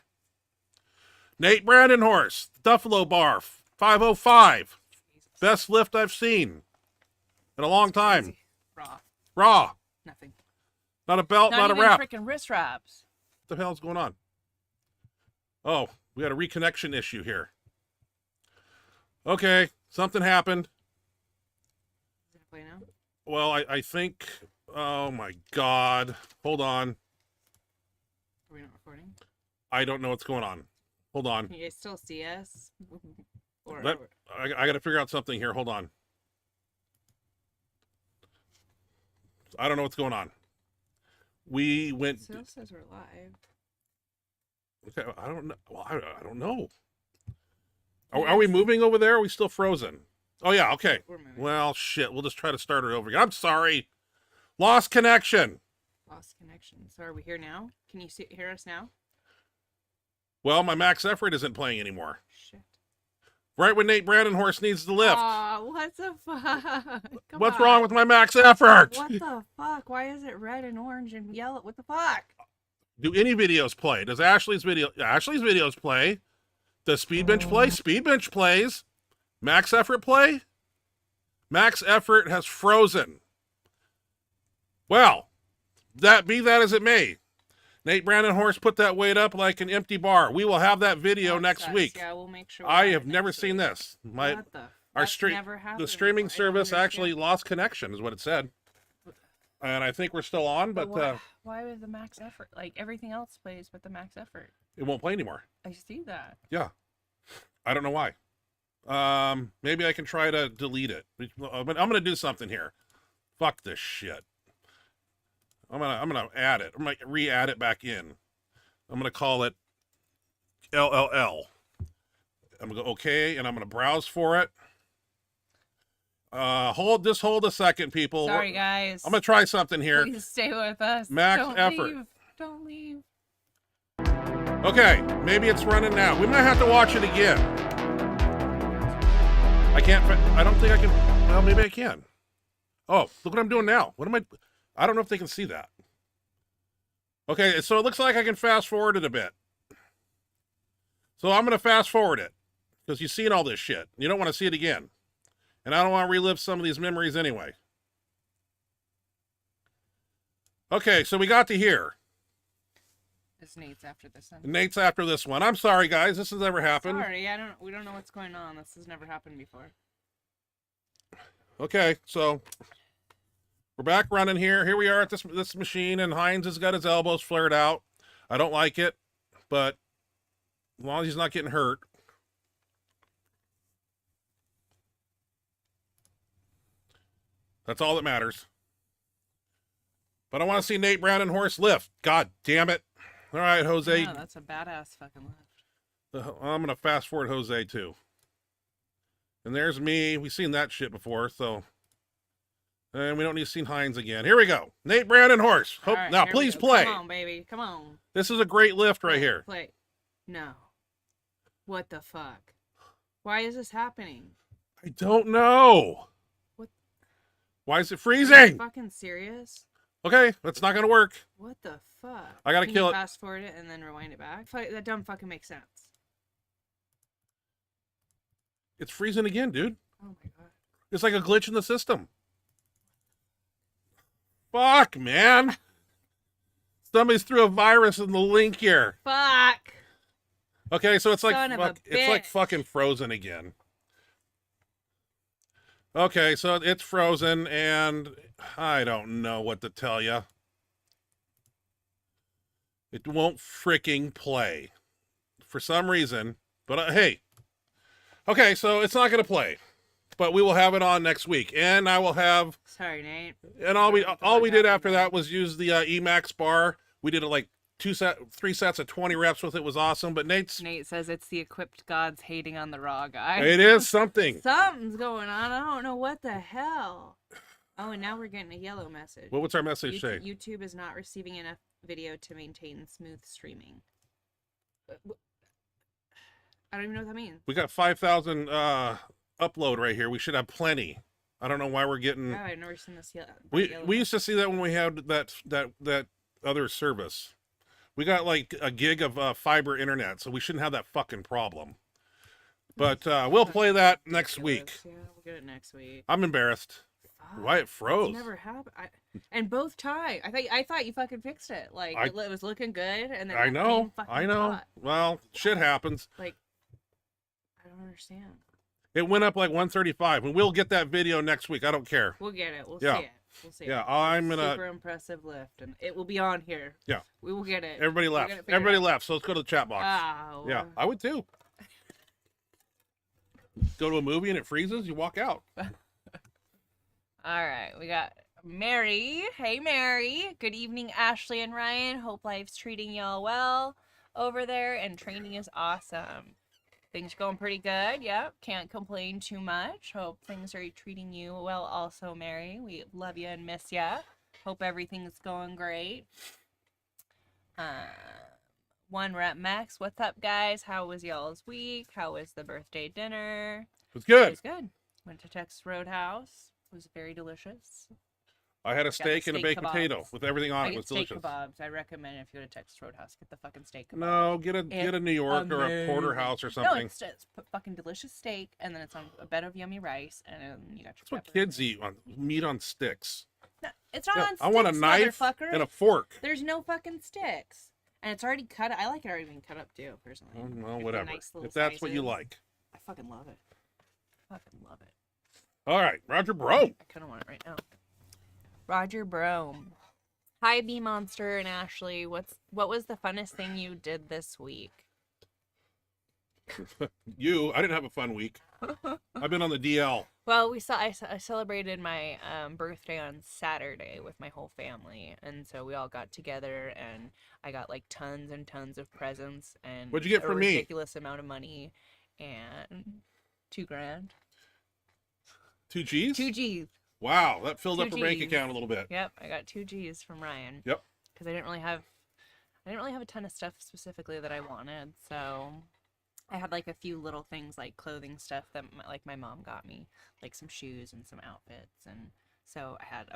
Nate Brandenhorst, Buffalo Bar, 505. Best lift I've seen in a long time. Raw. Raw. Nothing. Not a belt, not a even wrap. freaking wrist wraps. What the hell's going on? Oh, we got a reconnection issue here. Okay, something happened. Is it play now? Well, I think... Oh, my God. Hold on. Are we not recording? I don't know what's going on. Hold on. Can you guys still see us? I got to figure out something here. Hold on. I don't know what's going on. We went... It still says we're live. Okay, I don't know. Well, I don't know. Are we moving over there? Or are we still frozen? Oh, yeah, okay. We're moving. Well, shit. We'll just try to start it over again. I'm sorry. Lost connection. Lost connection. So are we here now? Can you hear us now? Well, my max effort isn't playing anymore. Shit. Right when Nate Brandenhorst needs the lift. Oh, what the fuck? What's wrong with my max effort? What the fuck? Why is it red and orange and yellow? What the fuck? Do any videos play? Does Ashley's videos play? Does Speed Bench play? Speed Bench plays. Max effort play? Max effort has frozen. Well, that as it may. Nate Brandenhorst put that weight up like an empty bar. We will have that video next week. Yeah, we'll make sure. I have never seen this. What the? The streaming service actually lost connection, is what it said. And I think we're still on, but why was the max effort? Like everything else plays, but the max effort. it won't play anymore. I see that. Yeah, I don't know why. Maybe I can try to delete it. But I'm gonna do something here. Fuck this shit. I'm gonna add it. I'm gonna re-add it back in. I'm gonna call it LLL. I'm gonna go okay, and I'm gonna browse for it. Hold a second, people. Sorry, guys. I'm gonna try something here. Please stay with us. Max Don't effort. Leave. Don't leave. Okay, maybe it's running now. We might have to watch it again. I don't think I can. Well, maybe I can. Oh, look what I'm doing now. What am I don't know if they can see that. Okay, so it looks like I can fast forward it a bit. So I'm going to fast forward it because you've seen all this shit. You don't want to see it again. And I don't want to relive some of these memories anyway. Okay, so we got to here. It's Nate's after this one. Nate's after this one. I'm sorry, guys. This has never happened. Sorry, we don't know what's going on. This has never happened before. Okay, so we're back running here. Here we are at this machine, and Hines has got his elbows flared out. I don't like it, but as long as he's not getting hurt. That's all that matters. But I want to see Nate Brandenhorst lift. God damn it. All right, Jose. Yeah, that's a badass fucking lift. I'm going to fast forward Jose, too. And there's me. We've seen that shit before, so... And we don't need to see Hines again. Here we go. Nate Brandenhorst. Right, now, please play. Come on, baby. Come on. This is a great lift right here. Play. No. What the fuck? Why is this happening? I don't know. What? Why is it Are you freezing? fucking serious? Okay, that's not going to work. What the fuck? I gotta Can kill you it. fast forward it and then rewind it back? That dumb fucking makes sense. It's freezing again, dude. Oh my god. It's like a glitch in the system. Fuck, man. Somebody's threw a virus in the link here. Fuck. Okay, so it's like Son of a it's like bitch. fucking frozen again. Okay, so it's frozen, and I don't know what to tell you. It won't freaking play for some reason. But hey, okay, so it's not gonna play. but we will have it on next week, and I will have. Sorry, Nate. And all we did after that was use the Emax bar. We did it like 3 sets of 20 reps with it. Was awesome. But Nate says it's the equipped gods hating on the raw guy. It is something. Something's going on. I don't know what the hell. Oh, and now we're getting a yellow message. Well, what's our message say? YouTube is not receiving enough video to maintain smooth streaming. I don't even know what that means. We got 5,000 upload right here. We should have plenty. I don't know why we're getting. Oh, I've never seen this yet. We used to see that when we had that other service. We got like a gig of fiber internet, so we shouldn't have that fucking problem. But we'll play that next week. Yeah, we'll get it next week. I'm embarrassed. Why it froze? It's never happened. And both tie. I thought you fucking fixed it. Like it was looking good, and then I know. caught. Well, shit happens. Like I don't understand. It went up like 135, and we'll get that video next week. I don't care. We'll get it. We'll see it. We'll see Yeah, it. I'm gonna. Super impressive lift, and it will be on here. Yeah, we will get it. Everybody left. Everybody left. So let's go to the chat box. Oh. Yeah, I would too. Go to a movie and it freezes. You walk out. All right, we got Mary. Hey, Mary. Good evening, Ashley and Ryan. Hope life's treating y'all well over there, and training is awesome. Things going pretty good. Yep, can't complain too much. Hope things are treating you well also, Mary. We love you and miss ya. Hope everything's going great. One Rep Max. What's up, guys? How was y'all's week? How was the birthday dinner? It was good. It was good. Went to Texas Roadhouse. It was very delicious. I had a steak and a baked potato with everything on it. It was delicious. Steak kebabs. I recommend if you go to Texas Roadhouse, get the fucking steak kebabs. No, get a New York or a porterhouse or something. No, it's fucking delicious steak, and then it's on a bed of yummy rice, and then you got your. That's what kids eat on meat on sticks. No, it's not on sticks. I want a knife and a fork. There's no fucking sticks, and it's already cut. I like it already being cut up too, personally. Well, whatever. If that's what you like. I fucking love it. Fucking love it. All right, Roger Brome. I kind of want it right now. Roger Brome. Hi, BMonster and Ashley. What was the funnest thing you did this week? I didn't have a fun week. I've been on the DL. Well, I celebrated my birthday on Saturday with my whole family, and so we all got together, and I got like tons and tons of presents and what'd you get from me? A ridiculous amount of money, and $2,000. 2 G's? 2 G's. Wow, that filled up 2 her bank Gs. account a little bit. Yep, I got 2 G's from Ryan. Yep. Because I didn't really have a ton of stuff specifically that I wanted, so I had like a few little things like clothing stuff that my mom got me, like some shoes and some outfits, and so I had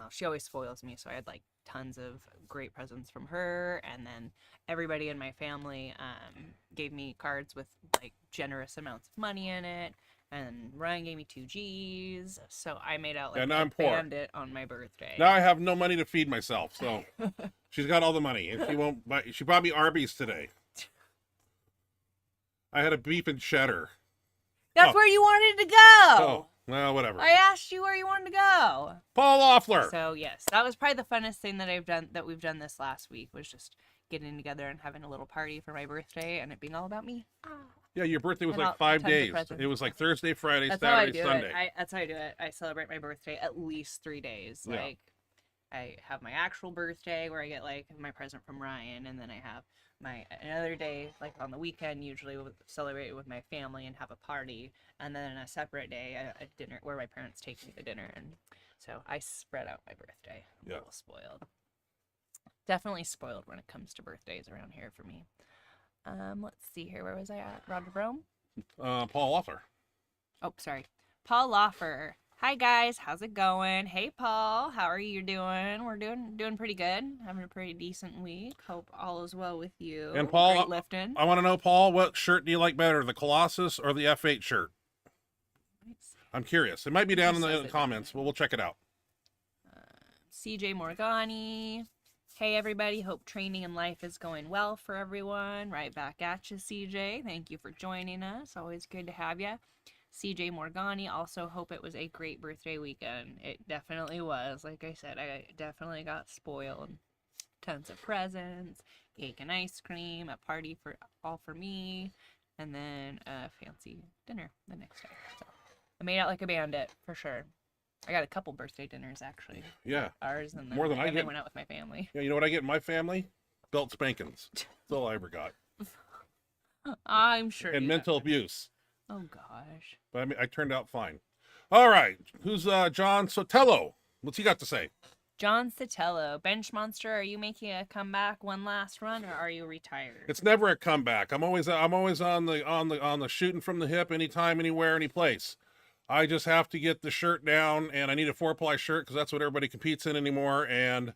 she always spoils me, so I had like tons of great presents from her, and then everybody in my family gave me cards with like generous amounts of money in it. And Ryan gave me 2 G's, so I made out like a bandit on my birthday. Now I have no money to feed myself, so she's got all the money, and she won't buy. She bought me Arby's today. I had a beef and cheddar. That's where you wanted to go. Oh, well, whatever. I asked you where you wanted to go. Paul Loeffler. So yes, that was probably the funnest thing that we've done this last week, was just getting together and having a little party for my birthday, and it being all about me. Yeah, your birthday was like 5 days. It was like Thursday, Friday, Saturday, Sunday. That's how I do it. I celebrate my birthday at least 3 days. Yeah. Like, I have my actual birthday where I get like my present from Ryan, and then I have another day like on the weekend. Usually we'll celebrate it with my family and have a party, and then a separate day a dinner where my parents take me to dinner, and so I spread out my birthday. I'm a little spoiled. Definitely spoiled when it comes to birthdays around here for me. Let's see here. Where was I at? Roger Brome? Paul Loeffler. Oh, sorry. Paul Loeffler. Hi, guys. How's it going? Hey, Paul. How are you doing? We're doing pretty good. Having a pretty decent week. Hope all is well with you. And Paul, great lifting. I want to know, Paul, what shirt do you like better, the Colossus or the F8 shirt? I'm curious. It might be down in the comments, but we'll check it out. CJ Morgani. Hey everybody, hope training and life is going well for everyone. Right back at you, CJ. Thank you for joining us. Always good to have you. CJ Morgani, also hope it was a great birthday weekend. It definitely was. Like I said, I definitely got spoiled. Tons of presents, cake and ice cream, a party for me, and then a fancy dinner the next day. So I made out like a bandit for sure. I got a couple birthday dinners actually. Yeah. Ours and then More than I and get. then went out with my family. Yeah, you know what I get in my family? Belt spankings. That's all I ever got. I'm sure. And you mental got- abuse. Oh gosh. But I mean, I turned out fine. All right. Who's John Sotelo? What's he got to say? John Sotelo, Benchmonster, are you making a comeback one last run or are you retired? It's never a comeback. I'm always on the shooting from the hip, anytime, anywhere, any place. I just have to get the shirt down, and I need a 4-ply shirt because that's what everybody competes in anymore. And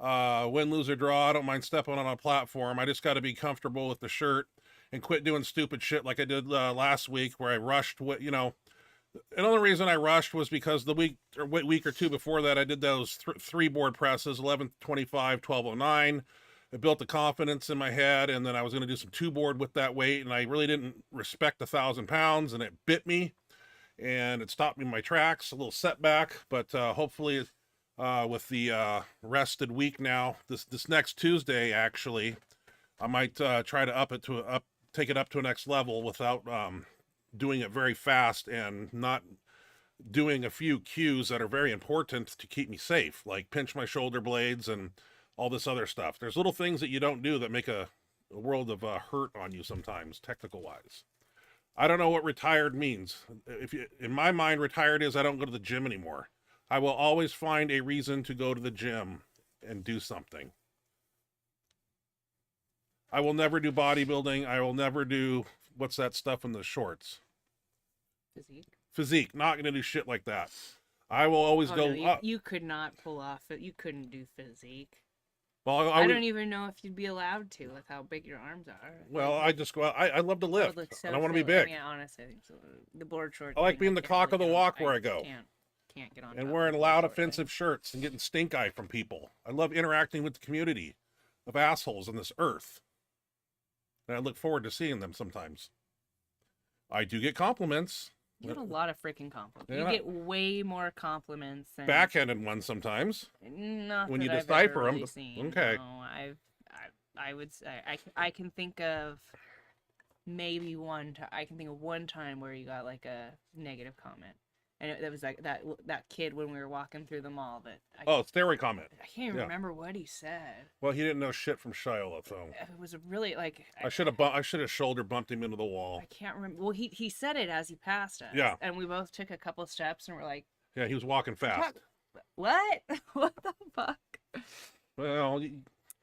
win, lose, or draw, I don't mind stepping on a platform. I just got to be comfortable with the shirt and quit doing stupid shit like I did last week, where I rushed. The only reason I rushed was because the week or two before that, I did those 3 board presses, 1125, 1209. It built the confidence in my head, and then I was going to do some 2 board with that weight, and I really didn't respect 1,000 pounds, and it bit me, and it stopped me in my tracks. A little setback, but hopefully with the rested week now, this next Tuesday, actually, I might try to take it up to a next level without doing it very fast and not doing a few cues that are very important to keep me safe, like pinch my shoulder blades and all this other stuff. There's little things that you don't do that make a world of hurt on you sometimes, technical wise. I don't know what retired means. In my mind, retired is I don't go to the gym anymore. I will always find a reason to go to the gym and do something. I will never do bodybuilding. I will never do, what's that stuff in the shorts? Physique. Not going to do shit like that. I will always go. No, you could not pull off it. You couldn't do physique. Well, I don't even know if you'd be allowed to with how big your arms are. Well, I just go. I love to lift. So and I want to be big. I mean, honestly, the board shorts. I like being the cock of the walk where I go. Can't get on. And wearing loud, offensive shirts and getting stink eye from people. I love interacting with the community of assholes on this earth. And I look forward to seeing them sometimes. I do get compliments. You get a lot of freaking compliments. Yeah. You get way more compliments than Backhanded ones sometimes. Not when that you I've decipher ever them. really seen. Okay. No, I would say I can think of maybe one time. I can think of one time where you got like a negative comment, and it was like that kid when we were walking through the mall. Steroid comment. I can't even remember what he said. Well, he didn't know shit from Shiloh, so It was really like I should have shoulder bumped him into the wall. I can't remember. Well, he said it as he passed us. Yeah. And we both took a couple steps and we're like, Yeah, he was walking fast. what? What the fuck? Well,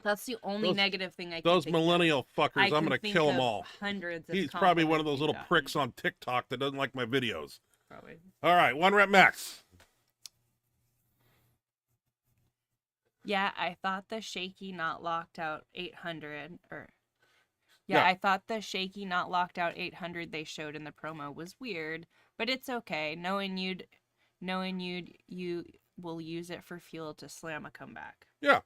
That's the only negative thing I can those think of. millennial fuckers, I'm gonna think kill them of all. Hundreds of He's probably one of those compliments little you've gotten. pricks on TikTok that doesn't like my videos. Probably. All right, 1 rep max. Yeah, I thought the shaky not locked out 800 Yeah. I thought the shaky not locked out 800 they showed in the promo was weird, but it's okay. Knowing you will use it for fuel to slam a comeback. Yeah.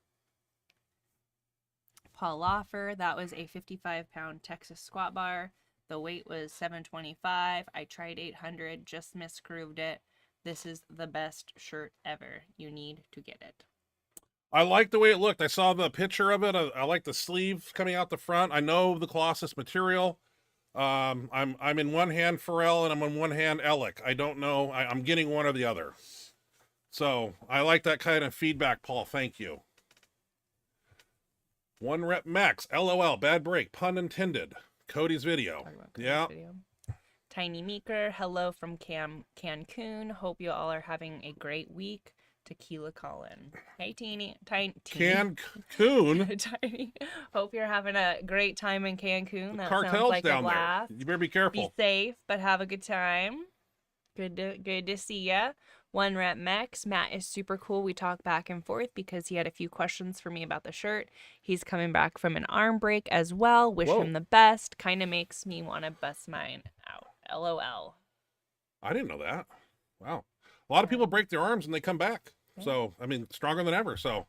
Paul Loffer, that was a 55-pound Texas squat bar. The weight was 725. I tried 800, just misgrooved it. This is the best shirt ever. You need to get it. I like the way it looked. I saw the picture of it. I like the sleeve coming out the front. I know the Colossus material. I'm in one hand Pharrell and I'm in one hand Ellick. I don't know. I'm getting one or the other. So I like that kind of feedback, Paul. Thank you. 1 rep max. LOL. Bad break. Pun intended. Cody's video. Yeah. Tiny Meeker, hello from Cancun. Hope you all are having a great week. Tequila Colin. Hey, Tiny. Cancun. Tiny. Hope you're having a great time in Cancun. That Cartel's sounds like down a blast. there. You better be careful. Be safe, but have a good time. Good to see ya. 1 rep max. Matt is super cool. We talk back and forth because he had a few questions for me about the shirt. He's coming back from an arm break as well. Wish him the best. Kind of makes me want to bust mine out. LOL. I didn't know that. Wow. A lot of people break their arms and they come back. Yeah. So, I mean, stronger than ever. So,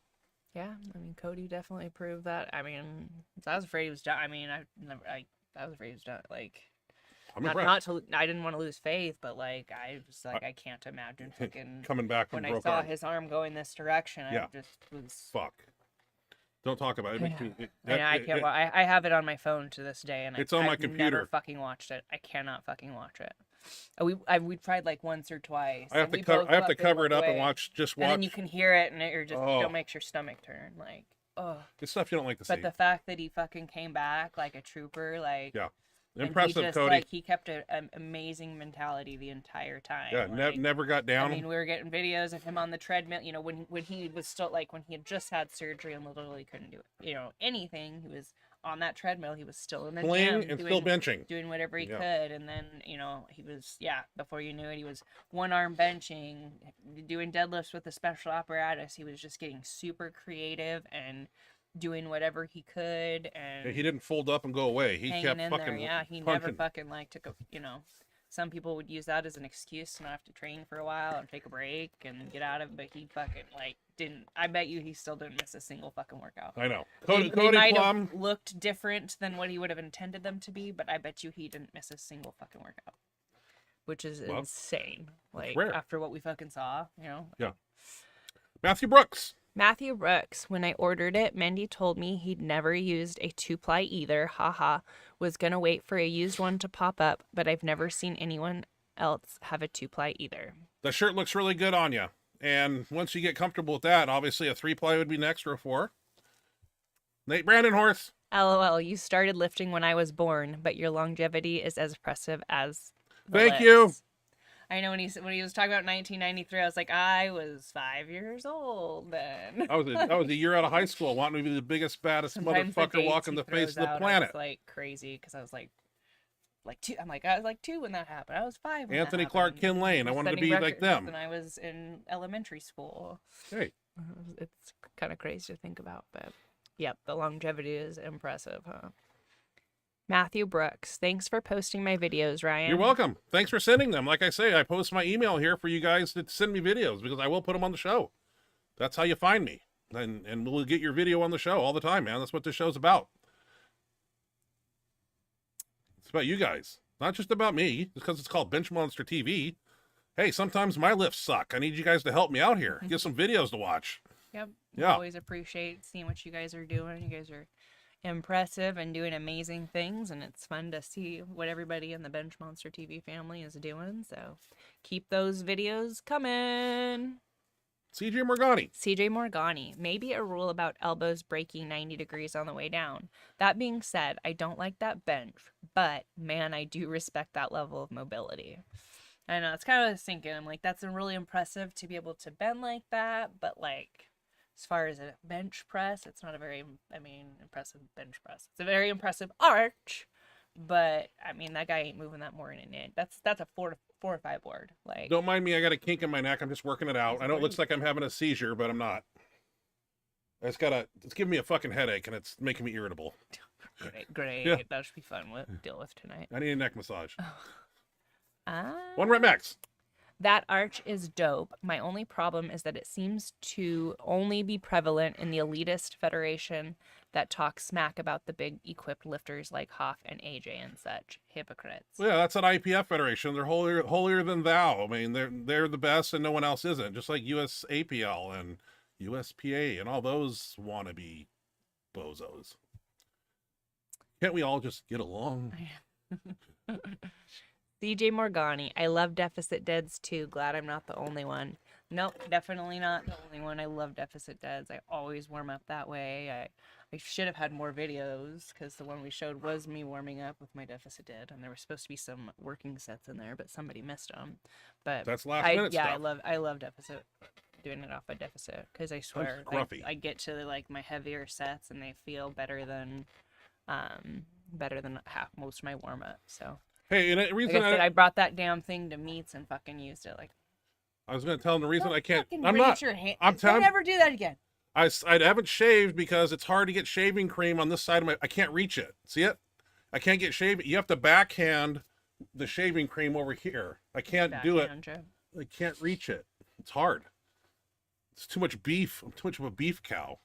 yeah, I mean, Cody definitely proved that. I mean, I was afraid he was done. I mean, I was afraid he was done. Like, I'm not to. I didn't want to lose faith, but like, I was like, I can't imagine fucking coming back from when I broke saw arm. his arm go in this direction. Yeah. I just was Fuck. Don't talk about it. It makes me- I can't. I have it on my phone to this day, and It's on my I've computer. never fucking watched it. I cannot fucking watch it. We tried like once or twice. I have and to we cover. both I have to fucking cover it looked up and away. watch. Just watch. And then you can hear it, and it just Oh. makes your stomach turn. Like, oh. It's stuff you don't like to see. But the fact that he fucking came back like a trooper, like, Yeah. and Impressive, he just, Cody. Like, he kept an amazing mentality the entire time. Yeah, like, never got down. I mean, we were getting videos of him on the treadmill. You know, when he was still like when he had just had surgery and literally couldn't do it. You know, anything. He was on that treadmill. He was still in the Playing gym, and still benching. doing whatever he Yeah. could. And then you know he was before you knew it, he was one arm benching, doing deadlifts with a special apparatus. He was just getting super creative and doing whatever he could, and He didn't fold up and go away. He hanging kept in fucking there. Yeah, he punching. never fucking like took a, you know, some people would use that as an excuse to not have to train for a while and take a break and get out of it, but he fucking like didn't. I bet you he still didn't miss a single fucking workout. I know. They Cody might Plum. have looked different than what he would have intended them to be, but I bet you he didn't miss a single fucking workout, which is Well, insane. Like rare. after what we fucking saw, you know. Yeah. Matthew Brooks. Matthew Brooks, when I ordered it, Mendy told me he'd never used a 2-ply either. Haha. Was gonna wait for a used one to pop up, but I've never seen anyone else have a 2-ply either. The shirt looks really good on you. And once you get comfortable with that, obviously a 3-ply would be next or a 4. Nate Brandon Horse. LOL, you started lifting when I was born, but your longevity is as impressive as the Thank you. lifts. I know when he was talking about 1993, I was like, I was 5 years old then. I was a year out of high school wanting to be the biggest, baddest Sometimes motherfucker walking the face of the planet. It's like crazy because I was like two. I'm like I was like 2 when that happened. I was 5. When Anthony that Clark, happened. Ken Lane. I was wanted to setting be like records them. when I was in elementary school. Hey, It's kind of crazy to think about, but yep, the longevity is impressive, huh? Matthew Brooks, thanks for posting my videos, Ryan. you're welcome. Thanks for sending them. Like I say, I post my email here for you guys to send me videos because I will put them on the show. That's how you find me. And we'll get your video on the show all the time, man. That's what this show's about. It's about you guys, not just about me. Just because it's called Benchmonster TV. Hey, sometimes my lifts suck. I need you guys to help me out here. Get some videos to watch. Yep. Yeah. Always appreciate seeing what you guys are doing. You guys are impressive and doing amazing things, and it's fun to see what everybody in the Benchmonster TV family is doing. So keep those videos coming. CJ Morgani. CJ Morgani, maybe a rule about elbows breaking 90 degrees on the way down. That being said, I don't like that bench, but man, I do respect that level of mobility. I know, it's kind of what I was thinking. I'm like, that's really impressive to be able to bend like that, but like, as far as a bench press, it's not a very, impressive bench press. It's a very impressive arch, but I mean, that guy ain't moving that more than an inch. That's a 4 or 5 board. Like, Don't mind me. I got a kink in my neck. I'm just working it out. I know it looks like I'm having a seizure, but I'm not. It's giving me a fucking headache, and it's making me irritable. great. Yeah. That should be fun to deal with tonight. I need a neck massage. Ah. 1 rep max. That arch is dope. My only problem is that it seems to only be prevalent in the elitist federation that talks smack about the big equipped lifters like Hoff and AJ and such. Hypocrites. Well, yeah, that's an IPF federation. They're holier than thou. I mean, they're the best, and no one else isn't. Just like USAPL and USPA and all those wannabe bozos. Can't we all just get along? CJ Morgani. I love deficit deads too. Glad I'm not the only one. Nope, definitely not the only one. I love deficit deads. I always warm up that way. I should have had more videos because the one we showed was me warming up with my deficit dead, and there were supposed to be some working sets in there, but somebody missed them. But That's last minute stuff. I love deficit, doing it off a deficit, because I swear I get to like my heavier sets and they feel better than half most of my warm up. So. Hey, and the reason Like I said, I brought that damn thing to meets and fucking used it. Like, I was going to tell him the reason I can't. fucking I'm raise not. Your hand. I'm telling. Don't ever do that again. I haven't shaved because it's hard to get shaving cream on this side of my. I can't reach it. See it? I can't get shaving. You have to backhand the shaving cream over here. I can't do it. I can't reach it. It's hard. It's too much beef. I'm too much of a beef cow.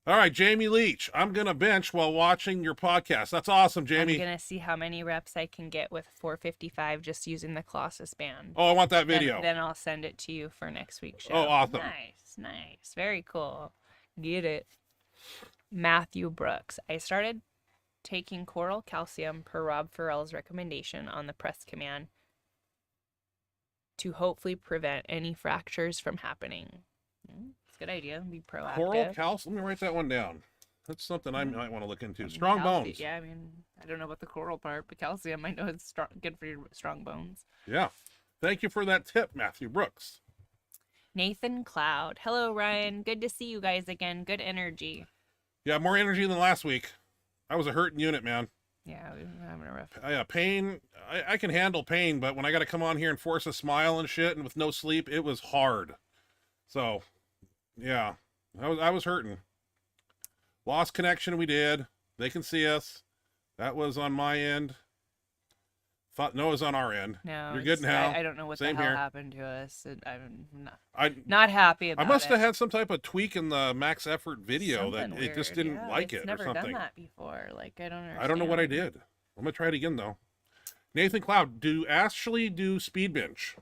All right, Jamie Leach. I'm going to bench while watching your podcast. That's awesome, Jamie. I'm going to see how many reps I can get with 455 just using the Colossus band. Oh, I want that video. Then I'll send it to you for next week's show. Oh, awesome. Nice. Very cool. Get it. Matthew Brooks. I started taking Coral Calcium per Rob Farrell's recommendation on the press command to hopefully prevent any fractures from happening. It's a good idea. Be proactive. Coral calcium. Let me write that one down. That's something I might want to look into. Strong bones. Yeah, I mean, I don't know about the coral part, but calcium, I know it's strong, good for your strong bones. Yeah. Thank you for that tip, Matthew Brooks. Nathan Cloud. Hello, Ryan. Good to see you guys again. Good energy. Yeah, more energy than last week. I was a hurting unit, man. Yeah, we've been having a rough. Yeah, pain. I can handle pain, but when I got to come on here and force a smile and shit, and with no sleep, it was hard. So, yeah, I was hurting. Lost connection. We did. They can see us. That was on my end. Thought no, it was on our end. No, you're good now. I don't know what Same the hell here. happened to us. I'm I not happy about I must it. have had some type of tweak in the max effort video Something that it just weird. didn't Yeah, like it's it or never something. done that before. Like, I don't understand. I don't know what I did. I'm gonna try it again though. Nathan Cloud, do Ashley do speed bench?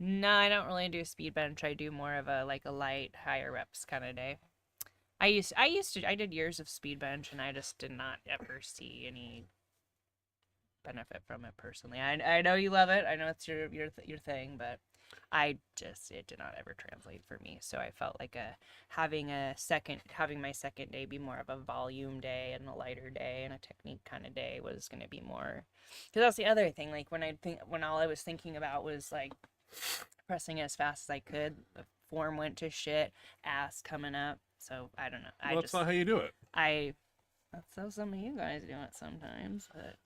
No, I don't really do speed bench. I do more of a light, higher reps kind of day. I did years of speed bench, and I just did not ever see any benefit from it personally. I know you love it. I know it's your thing, but it did not ever translate for me. So I felt like having my second day be more of a volume day and a lighter day and a technique kind of day was going to be more. Because that's the other thing. Like when all I was thinking about was like pressing as fast as I could, the form went to shit, ass coming up. So I don't know. Well, that's not how you do it. That's how some of you guys do it sometimes, but.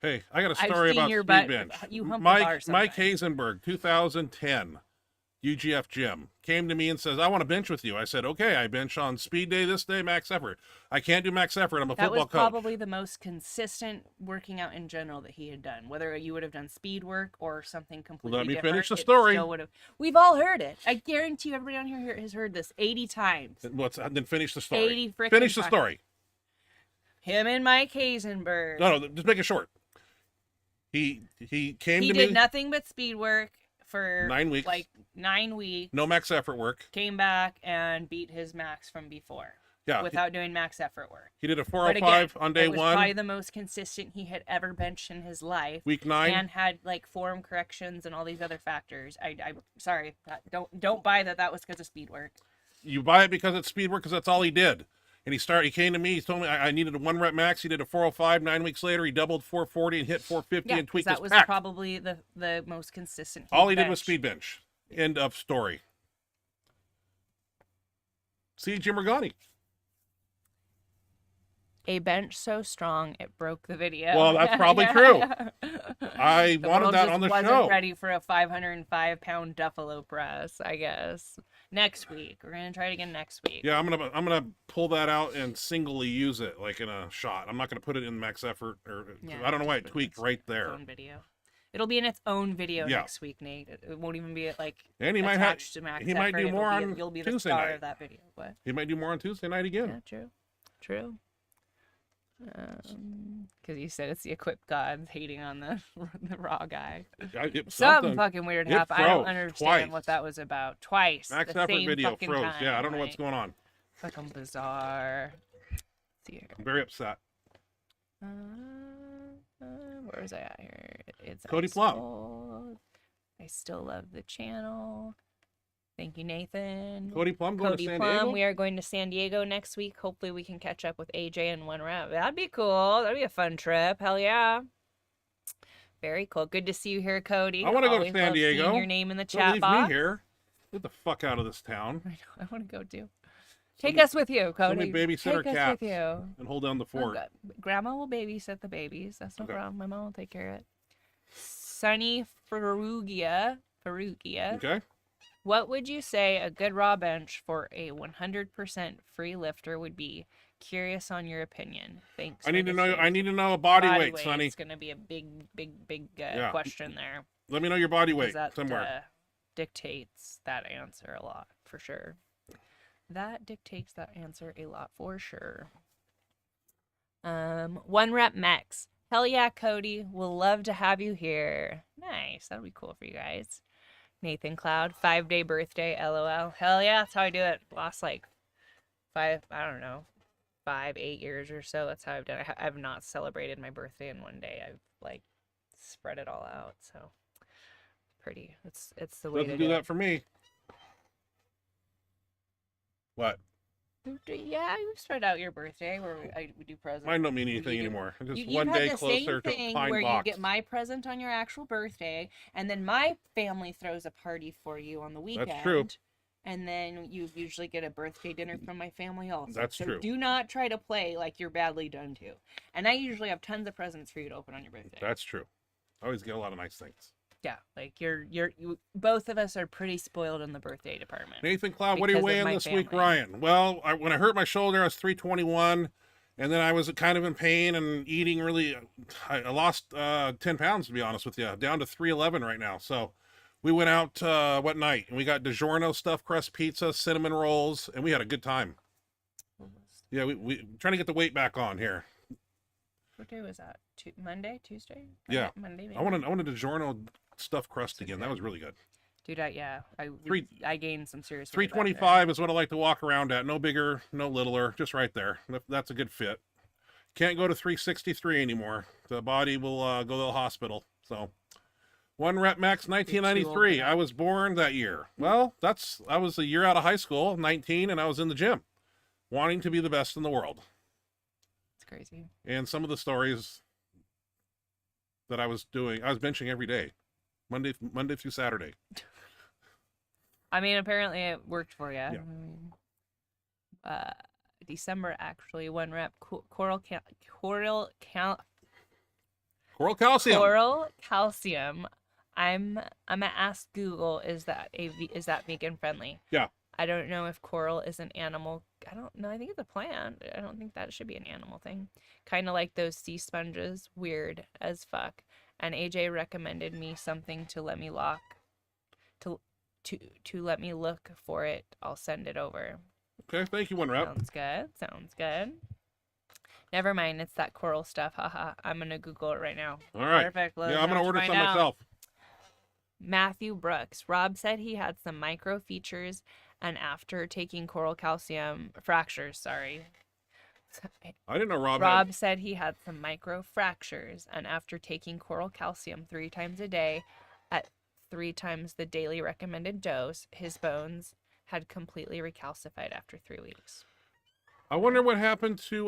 Hey, I got a I've story seen about your speed butt- bench. you hump the Mike bar Mike sometimes. Hazenberg, 2010, UGF gym, came to me and says, "I want to bench with you." I said, "Okay." I bench on speed day this day, max effort. I can't do max effort. I'm a That football was coach. probably the most consistent working out in general that he had done. Whether you would have done speed work or something completely Let me different, finish the it story. still would have. We've all heard it. I guarantee you, everybody on here has heard this 80 times. Then finish the story. 80 frickin' Finish the times. story. Him and Mike Hazenberg. No, just make it short. He came He to did me. nothing but speed work for 9 weeks. Like 9 weeks. No max effort work. Came back and beat his max from before. Yeah, Without doing max effort work. he did a But 405 again, on day it was one. probably the most consistent he had ever benched in his life. Week 9. And had like form corrections and all these other factors. I'm sorry, don't buy that was because of speed work. You buy it because it's speed work because that's all he did. And he came to me, he told me I needed a 1 rep max. He did a 405. 9 weeks later, he doubled 440 and hit 450 Yeah, and 'cause tweaked that his was pec. probably the most consistent. All he did was benched. speed bench. End of story. See Jim Regani. A bench so strong it broke the video. Well, that's probably true. I The wanted world that just on the wasn't show. ready for a 505-pound Duffalo press, I guess. Next week, we're gonna try it again next week. Yeah, I'm gonna pull that out and singly use it like in a shot. I'm not gonna put it in max effort or Yeah, I don't know why it just tweaked its right there. own video. It'll be in its own video Yeah. next week, Nate. It won't even be like And he might have attached to Max he might Effort. do more It'll be- on You'll be the Tuesday star night. of that video. What? He might do more on Tuesday night again. Yeah, true. Because you said it's the equipped gods hating on the raw guy. Something Something fucking weird It happened. I don't froze understand twice. what that was about. Twice. max the effort same video fucking froze. time, Yeah, I don't know what's like, going on. Fucking bizarre. Let's see here. I'm very upset. Where was I at here? It's Cody ice Plum. cold. I still love the channel. Thank you, Nathan. Cody Plum going Cody to San Plum. Diego. We are going to San Diego next week. Hopefully, we can catch up with AJ in 1 rep. That'd be cool. That'd be a fun trip. Hell yeah. Very cool. Good to see you here, Cody. I wanna go to Always San love seeing Diego. your name in the Don't chat leave box. me here. Get the fuck out of this town I know. I want to go too. Take Somebody- us with you, Cody. somebody babysit our Take us cats. with you. and hold down the Oh, fort. good. Grandma will babysit the babies. That's no Okay. problem. My mom will take care of it. Sunny Ferrugia. Okay. What would you say a good raw bench for a 100% free lifter would be? Curious on your opinion. Thanks. I for need to the know. stream. I need to know a body weight, Sonny. It's gonna be a big Yeah. question there. Let me know your body 'Cause weight that somewhere. dictates that answer a lot for sure. That dictates that answer a lot for sure. 1 rep max. Hell yeah, Cody. We'll love to have you here. Nice. That'll be cool for you guys. Nathan Cloud, 5-day birthday, LOL. Hell yeah, that's how I do it. Lost like 5, I don't know, 8 years or so. That's how I've done it. I've not celebrated my birthday in one day. I've like spread it all out. So pretty. It's the way Doesn't to do do that for me. What? Yeah, you spread out your birthday where we do presents. Mine don't mean You anything get- anymore. Just you've one had day the closer same to a thing pine where box. you get my present on your actual birthday, and then my family throws a party for you on the weekend. That's true. And then you usually get a birthday dinner from my family also. That's so true. Do not try to play like you're badly done to. And I usually have tons of presents for you to open on your birthday. That's true. I always get a lot of nice things. Yeah, like you both of us are pretty spoiled in the birthday department. Nathan Cloud, what are you Because of weighing my this week, family. Ryan? Well, when I hurt my shoulder, I was 321, and then I was kind of in pain and eating really. I lost 10 pounds, to be honest with you, down to 311 right now. So we went out what night, and we got DiGiorno stuffed crust pizza, cinnamon rolls, and we had a good time. Yeah, we trying to get the weight back on here. What day was that? Monday, Tuesday? Yeah. Monday. Maybe? I wanted DiGiorno stuffed crust again. That was really good. Dude, Three- I gained some serious weight back 325 is what I like to walk around at. No bigger, no littler, just right there. That's a good fit. Can't go to 363 anymore. The body will go to the hospital. So, one rep max, 1993. for I was born that year. Well, I was a year out of high school, 19, and I was in the gym, wanting to be the best in the world. It's crazy. And some of the stories that I was doing, I was benching every day, Monday through Saturday. I mean, apparently it worked for you. Yeah. December actually, one rep coral calcium. I'm gonna ask Google, is that vegan friendly? Yeah. I don't know if coral is an animal. I don't know. I think it's a plant. I don't think that should be an animal thing. Kind of like those sea sponges. Weird as fuck. And AJ recommended me something to let me to let me look for it. I'll send it over. Okay, thank you, one rep. Sounds good. Never mind. It's that coral stuff. Haha. I'm gonna Google it right now. All right. Perfect. Yeah, I'm gonna order some myself. Matthew Brooks. Rob said he had some micro features, and after taking coral calcium fractures, sorry. I didn't know Rob Rob said he had some micro fractures, and after taking coral calcium 3 times a day at 3 times the daily recommended dose, his bones had completely recalcified after 3 weeks. I wonder what happened to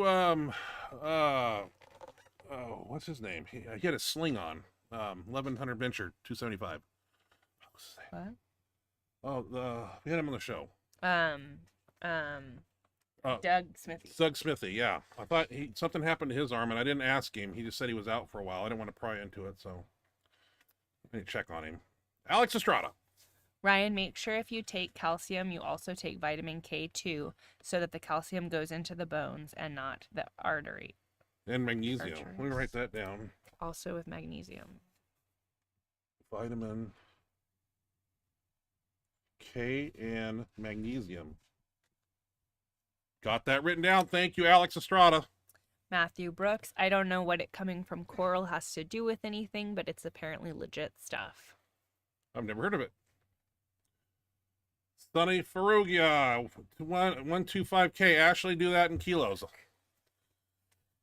what's his name? He had a sling on. 1100 bencher, 275. What? Oh, we had him on the show. Doug Smithy. Doug Smithy, yeah. I thought something happened to his arm, and I didn't ask him. He just said he was out for a while. I didn't want to pry into it, so I need to check on him. Alex Estrada. Ryan, make sure if you take calcium, you also take vitamin K2 so that the calcium goes into the bones and not the artery. And magnesium. Arteries. Let me write that down. Also with magnesium. Vitamin K and magnesium. Got that written down. Thank you, Alex Estrada. Matthew Brooks, I don't know what it coming from coral has to do with anything, but it's apparently legit stuff. I've never heard of it. Sunny Ferrugia, 125K. Ashley, do that in kilos.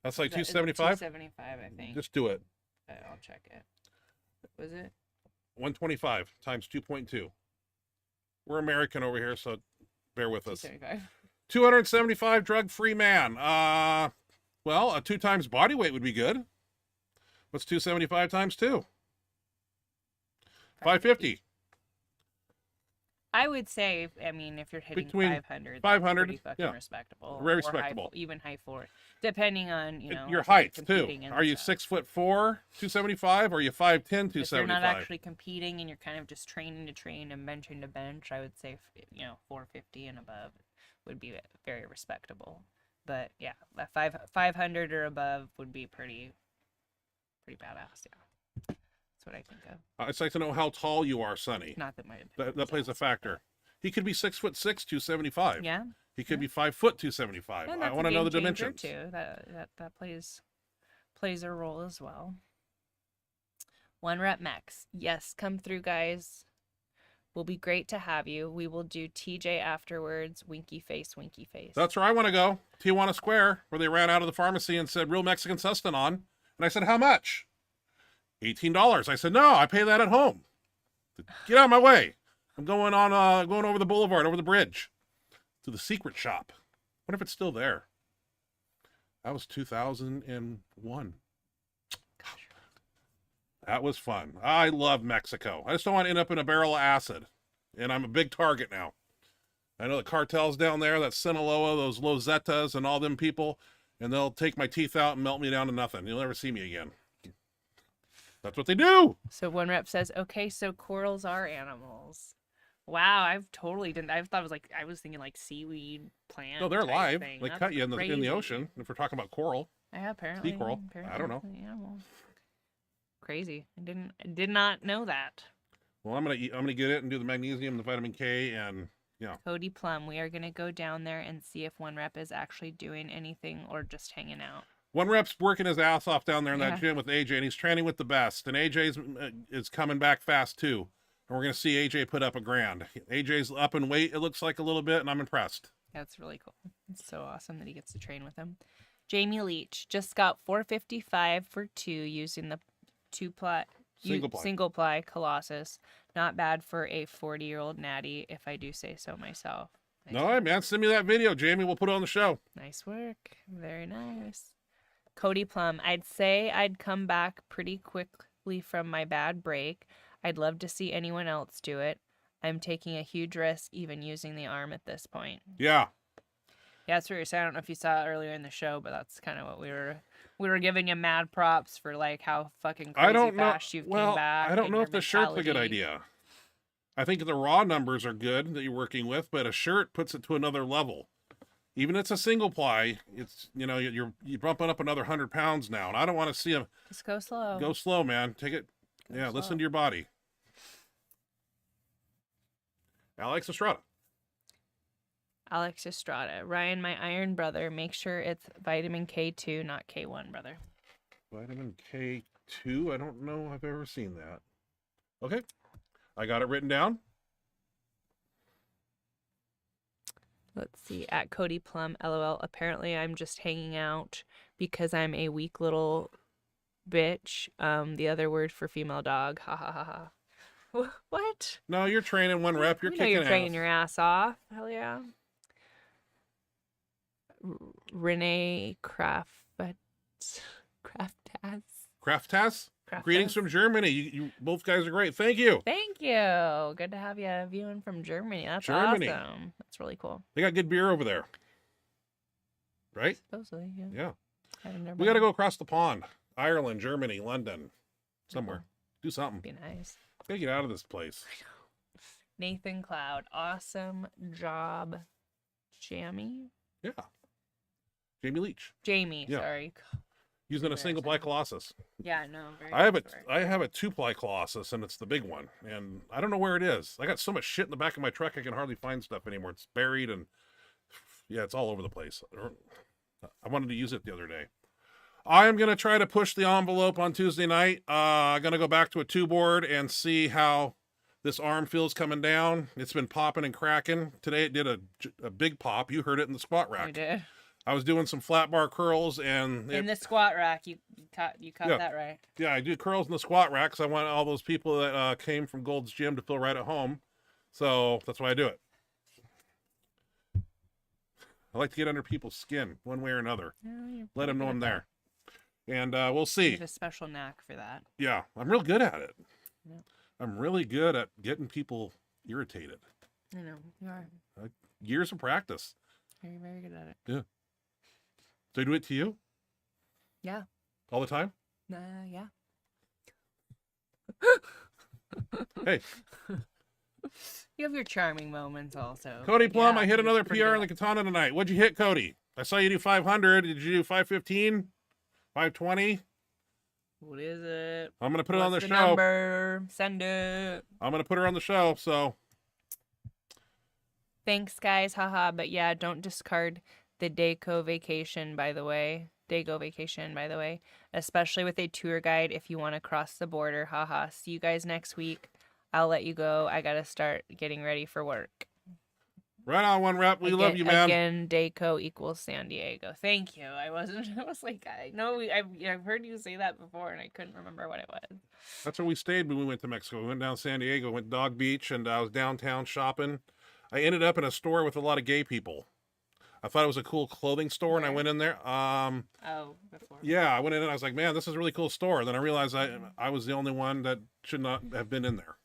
That's like 275? 275, I think. Just do it. I'll check it. Was it? 125 times 2.2. We're American over here, so bear with us. 275. 275 drug-free man. Well, a 2 times body weight would be good. What's 275 times 2? 550. I would say, I mean, if you're hitting Between 500, 500, that's pretty fucking yeah. respectable. Very Or respectable. even high 4, depending on, Your if you're height, too. competing and Are you stuff. 6'4", 275, or are you 5'10", If you're 275? not actually competing and you're kind of just training to train and benching to bench, I would say, 450 and above would be very respectable. But yeah, that 500 or above would be pretty badass. Yeah, that's what I think of. I'd like to know how tall you are, Sonny. Not that my That plays a factor. He could be 6'6", 275. Yeah. He could be 5 foot 275. And I that's a want to know the game changer, dimensions. too. That plays a role as well. 1 rep max. Yes, come through, guys. Will be great to have you. We will do TJ afterwards. Winky face, winky face. That's where I want to go. Tijuana Square, where they ran out of the pharmacy and said real Mexican sustenance on. And I said, how much? $18. I said, no, I pay that at home. Get out of my way. I'm going over the boulevard, over the bridge to the secret shop. What if it's still there? That was 2001. That was fun. I love Mexico. I just don't want to end up in a barrel of acid. And I'm a big target now. I know the cartels down there, that Sinaloa, those Los Zetas and all them people, and they'll take my teeth out and melt me down to nothing. You'll never see me again. That's what they do. So one rep says, okay, so corals are animals. Wow, I've totally didn't. I thought it was like, I was thinking like seaweed, plant. No, they're type alive. thing. They That's cut you in the crazy. ocean. If we're talking about coral. Yeah, apparently. Sea coral. I don't know. it's an animal. Crazy. I did not know that. Well, I'm gonna get it and do the magnesium, the vitamin K, and yeah. Cody Plum, we are gonna go down there and see if one rep is actually doing anything or just hanging out. One rep's working his ass off down there in Yeah. that gym with AJ, and he's training with the best. And AJ's is coming back fast too. And we're gonna see AJ put up $1,000. AJ's up in weight, it looks like a little bit, and I'm impressed. That's really cool. It's so awesome that he gets to train with him. Jamie Leach just got $455 for 2 using the two-ply single ply Colossus. Not bad for a 40-year-old natty, if I do say so myself. Nice All right, man. Send me that video, Jamie. We'll put it on the show. Nice work. Very nice. Cody Plum, I'd say I'd come back pretty quickly from my bad break. I'd love to see anyone else do it. I'm taking a huge risk even using the arm at this point. Yeah. Yeah, that's what you're saying. I don't know if you saw it earlier in the show, but that's kind of what we were giving you mad props for, like how fucking crazy fast you've came back. I don't and know your if the shirt's a good mentality. idea. I think the raw numbers are good that you're working with, but a shirt puts it to another level. Even if it's a single ply, it's you're bumping up another 100 pounds now, and I don't want to see them. Just go slow. Go slow, man. Take it. Go slow. Listen to your body. Alex Estrada. Alex Estrada. Ryan, my iron brother, make sure it's vitamin K2, not K1, brother. Vitamin K2. I don't know I've ever seen that. Okay. I got it written down. Let's see. At Cody Plum, LOL. Apparently, I'm just hanging out because I'm a weak little bitch. The other word for female dog. Ha ha ha ha. What? No, you're training one rep. You're You know kicking you're training ass. your ass off. Hell yeah. Renee Craftas. Craftas. Greetings from Germany. You both guys are great. Thank you. Thank you. Good to have you viewing from Germany. That's Germany. awesome. That's really cool. They got good beer over there. Right? Supposedly, yeah. Yeah. I've never We got to been. go across the pond. Ireland, Germany, London. Somewhere. Do something. Be nice. Gotta get out of this place. Nathan Cloud. Awesome job, Jamie. Yeah. Jamie Leach. Jamie, Yeah. sorry. Using a Very single ply Colossus. Yeah, no. Very I have good a for it. I have a 2-ply Colossus, and it's the big one. And I don't know where it is. I got so much shit in the back of my truck I can hardly find stuff anymore. It's buried, and yeah, it's all over the place. I wanted to use it the other day. I'm gonna try to push the envelope on Tuesday night. I'm gonna go back to a 2-board and see how this arm feels coming down. It's been popping and cracking. Today it did a big pop. You heard it in the squat I rack. did. I was doing some flat bar curls, and In the squat rack, you caught Yeah. that right. yeah, I do curls in the squat rack because I want all those people that came from Gold's Gym to feel right at home. So that's why I do it. I like to get under people's skin one way or another. Yeah, you're Let them know pretty I'm good at there. And we'll that. You see. have a special knack for that. Yeah, I'm real good at it. Yeah. I'm really good at getting people irritated. I know. You are. Years of practice. Very, very good at it. Do I do it to you Yeah. all the time? Yeah. Hey, You have your charming moments also. Cody Plum, Yeah, I hit you're another pretty PR good in the at it. katana tonight. What'd you hit, Cody? I saw you do 500. Did you do 515? 520? What is it? I'm going to put it on the What's show. number? Send it. I'm going to put her on the show. So, Thanks, guys. Haha. But yeah, don't discard the Dago vacation, by the way. Especially with a tour guide if you want to cross the border. Haha. See you guys next week. I'll let you go. I gotta start getting ready for work. Right on, One Rep. We love you, man. Again, Dayco equals San Diego. Thank you. I was like, I know I've heard you say that before, and I couldn't remember what it was. That's where we stayed when we went to Mexico. We went down San Diego, went to Dog Beach, and I was downtown shopping. I ended up in a store with a lot of gay people. I thought it was a cool clothing store, and I went in there. Before. Yeah, I went in and I was like, man, this is a really cool store. Then I realized I was the only one that should not have been in there.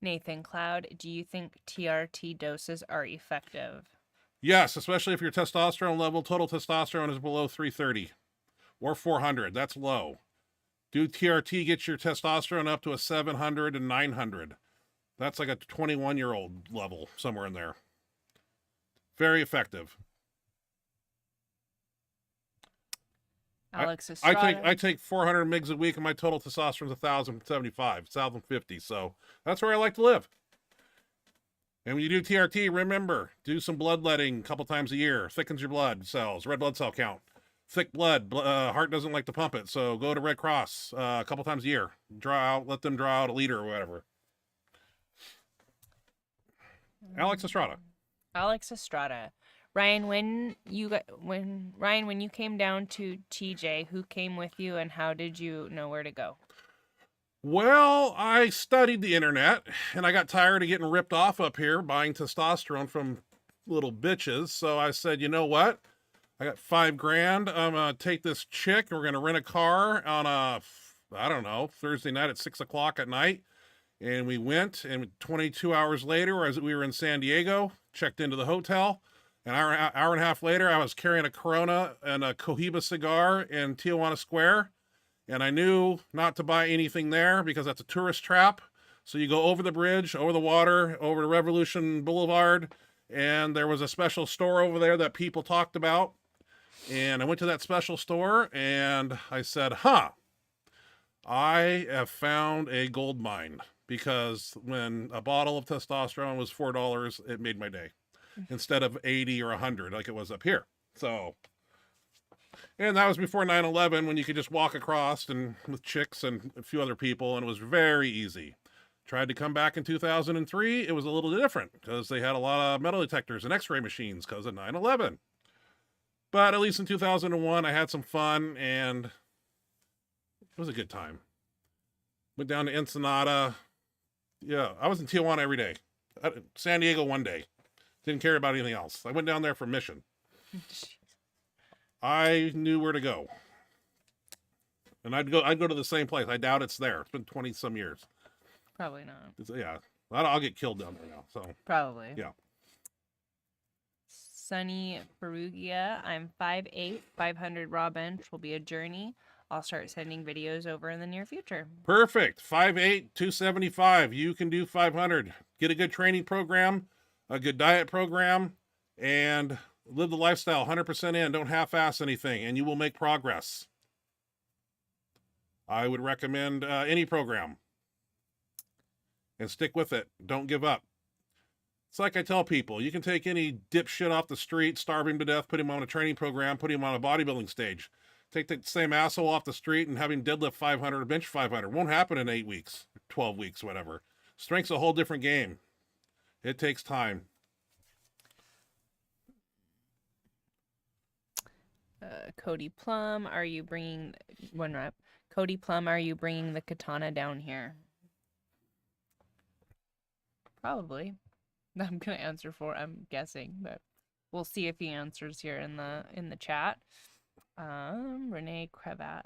Nathan Cloud, do you think TRT doses are effective? Yes, especially if your testosterone level, total testosterone is below 330 or 400. That's low. Do TRT, get your testosterone up to a 700 and 900. That's like a 21-year-old level, somewhere in there. Very effective. Alex Estrada. I take 400 mgs a week, and my total testosterone is 1,075, 1,050. So that's where I like to live. And when you do TRT, remember, do some bloodletting a couple times a year. Thickens your blood cells, red blood cell count. Thick blood, heart doesn't like to pump it, so go to Red Cross a couple times a year. Let them draw out a liter or whatever. Alex Estrada. Alex Estrada. Ryan, when you came down to TJ, who came with you and how did you know where to go? Well, I studied the internet and I got tired of getting ripped off up here buying testosterone from little bitches. So I said, you know what? I got $5,000. I'm going to take this chick and we're going to rent a car on Thursday night at 6:00 at night. And we went, and 22 hours later, as we were in San Diego, checked into the hotel. An hour and a half later, I was carrying a Corona and a Cohiba cigar in Tijuana Square. And I knew not to buy anything there because that's a tourist trap. So you go over the bridge, over the water, over to Revolution Boulevard. And there was a special store over there that people talked about. And I went to that special store and I said, I have found a gold mine. Because when a bottle of testosterone was $4, it made my day. Instead of 80 or 100 like it was up here. So, and that was before 9/11 when you could just walk across and with chicks and a few other people, and it was very easy. Tried to come back in 2003, it was a little different because they had a lot of metal detectors and x-ray machines because of 9/11. But at least in 2001, I had some fun and it was a good time. Went down to Ensenada. Yeah, I was in Tijuana every day. San Diego one day. Didn't care about anything else. I went down there for mission. I knew where to go. And I'd go to the same place. I doubt it's there. It's been 20 some years. Probably not. Yeah. I'll get killed down there now. So Probably. yeah. Sunny Perugia. I'm 5'8", 500 raw bench will be a journey. I'll start sending videos over in the near future. Perfect. 5'8", 275. You can do 500. Get a good training program, a good diet program, and live the lifestyle 100% in. Don't half-ass anything, and you will make progress. I would recommend any program. And stick with it. Don't give up. It's like I tell people, you can take any dipshit off the street, starve him to death, put him on a training program, put him on a bodybuilding stage. Take the same asshole off the street and have him deadlift 500 or bench 500. Won't happen in 8 weeks, 12 weeks, whatever. Strength's a whole different game. It takes time. Cody Plum, are you bringing one rep? Cody Plum, are you bringing the katana down here? Probably. I'm gonna answer for. I'm guessing, but we'll see if he answers here in the chat. Renee Kravatsi.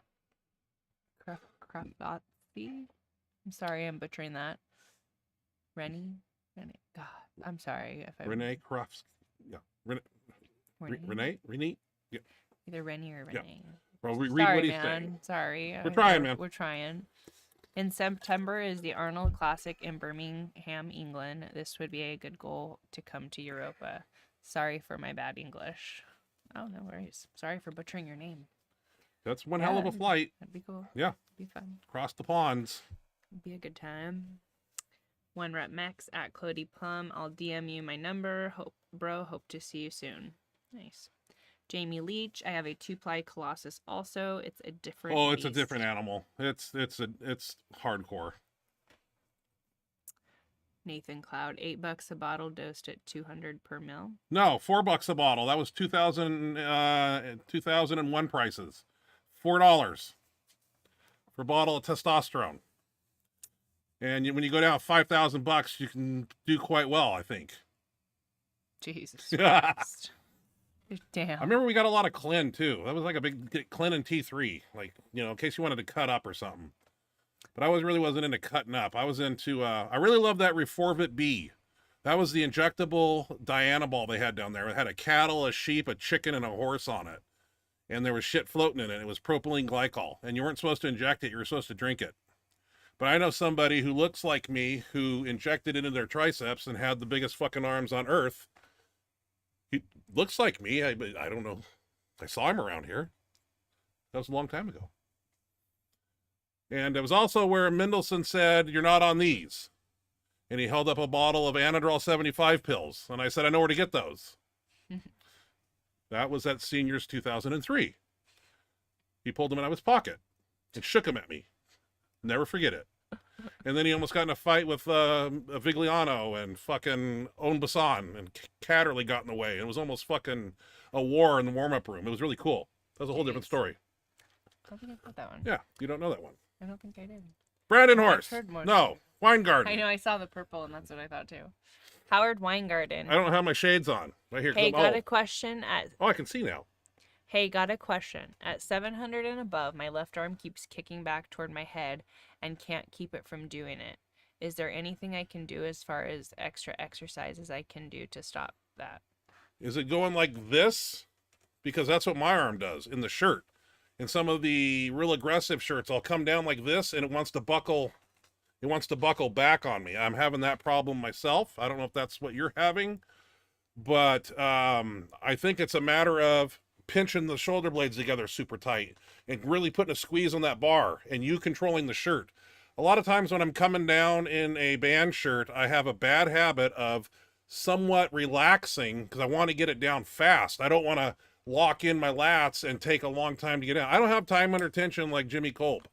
I'm sorry, I'm butchering that. Renee. God, I'm sorry if I. Renee Crofts. Yeah. Renee. Yeah. Either Rennie or Renee. Yeah. Well, read Sorry, what he's man. saying. Sorry. We're trying, man. We're trying. In September is the Arnold Classic in Birmingham, England. This would be a good goal to come to Europa. Sorry for my bad English. Oh, no worries. Sorry for butchering your name. That's one hell of a flight. That'd be cool. Yeah. Be fun. Cross the ponds. Be a good time. One rep max at Cody Plum. I'll DM you my number. Hope to see you soon. Nice. Jamie Leach. I have a 2-ply Colossus also. It's a different Oh, it's a beast. different animal. It's hardcore. Nathan Cloud, $8 a bottle, dosed at 200 per mil. No, $4 a bottle. That was 2001 prices. $4 for a bottle of testosterone. And when you go down $5,000, you can do quite well, I think. Jesus Christ. Damn. I remember we got a lot of Clin too. That was like a big Clin and T3, like, you know, in case you wanted to cut up or something. But I really wasn't into cutting up. I was into, I really love that Reforvit B. That was the injectable Dianabol they had down there. It had a cattle, a sheep, a chicken, and a horse on it. And there was shit floating in it. It was propylene glycol. And you weren't supposed to inject it. You were supposed to drink it. But I know somebody who looks like me who injected it into their triceps and had the biggest fucking arms on earth. He looks like me. I don't know. I saw him around here. That was a long time ago. And it was also where Mendelsohn said, "You're not on these." And he held up a bottle of Anadrol 75 pills. And I said, "I know where to get those." That was at Seniors 2003. He pulled them out of his pocket and shook them at me. Never forget it. And then he almost got in a fight with Vigliano and fucking Onbasan, and Catterley got in the way. It was almost fucking a war in the warm-up room. It was really cool. That was a whole different story. I don't think I've got that one. Yeah, you don't know that one. I don't think I did. Brandon I've Horst. heard more. No, Weingarten. I know, I saw the purple, and that's what I thought too. Howard Weingarten. I don't have my shades on. Right here. Hey, got a question at... Oh, I can see now. Hey, got a question. At 700 and above, my left arm keeps kicking back toward my head and can't keep it from doing it. Is there anything I can do as far as extra exercises I can do to stop that? Is it going like this? Because that's what my arm does in the shirt. In some of the real aggressive shirts, I'll come down like this and it wants to buckle. It wants to buckle back on me. I'm having that problem myself. I don't know if that's what you're having, but I think it's a matter of pinching the shoulder blades together super tight and really putting a squeeze on that bar and you controlling the shirt. A lot of times when I'm coming down in a band shirt, I have a bad habit of somewhat relaxing because I want to get it down fast. I don't want to lock in my lats and take a long time to get down. I don't have time under tension like Jimmy Kolb.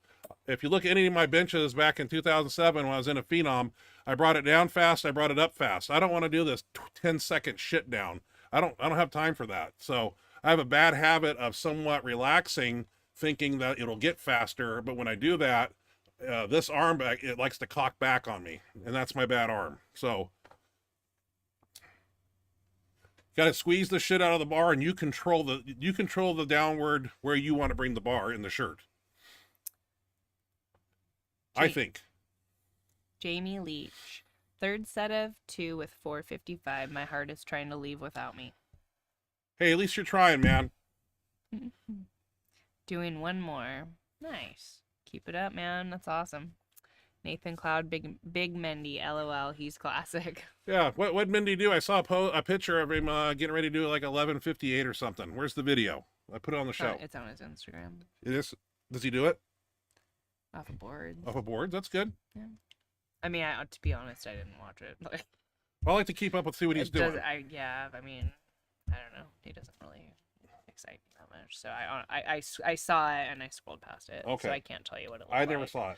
If you look at any of my benches back in 2007 when I was in a Phenom, I brought it down fast, I brought it up fast. I don't want to do this 10-second shit down. I don't have time for that. So I have a bad habit of somewhat relaxing, thinking that it'll get faster, but when I do that, this arm back, it likes to cock back on me, and that's my bad arm. So got to squeeze the shit out of the bar, and you control the downward where you want to bring the bar in the shirt. I think. Jamie Leach. Third set of 2 with 455. My heart is trying to leave without me. Hey, at least you're trying, man. Doing one more. Nice. Keep it up, man. That's awesome. Nathan Cloud, Big Mendy, LOL. He's classic. Yeah, what'd Mindy do? I saw a picture of him getting ready to do like 11:58 or something. Where's the video? I put it on the show. It's on his Instagram. It is. Does he do it? Off a board. Off a board? That's good. Yeah. I mean, to be honest, I didn't watch it. I like to keep up with see what he's doing. Yeah, I mean, I don't know. He doesn't really excite me that much. So I saw it and I scrolled past it. Okay. So I can't tell you what it looked I like. never saw it.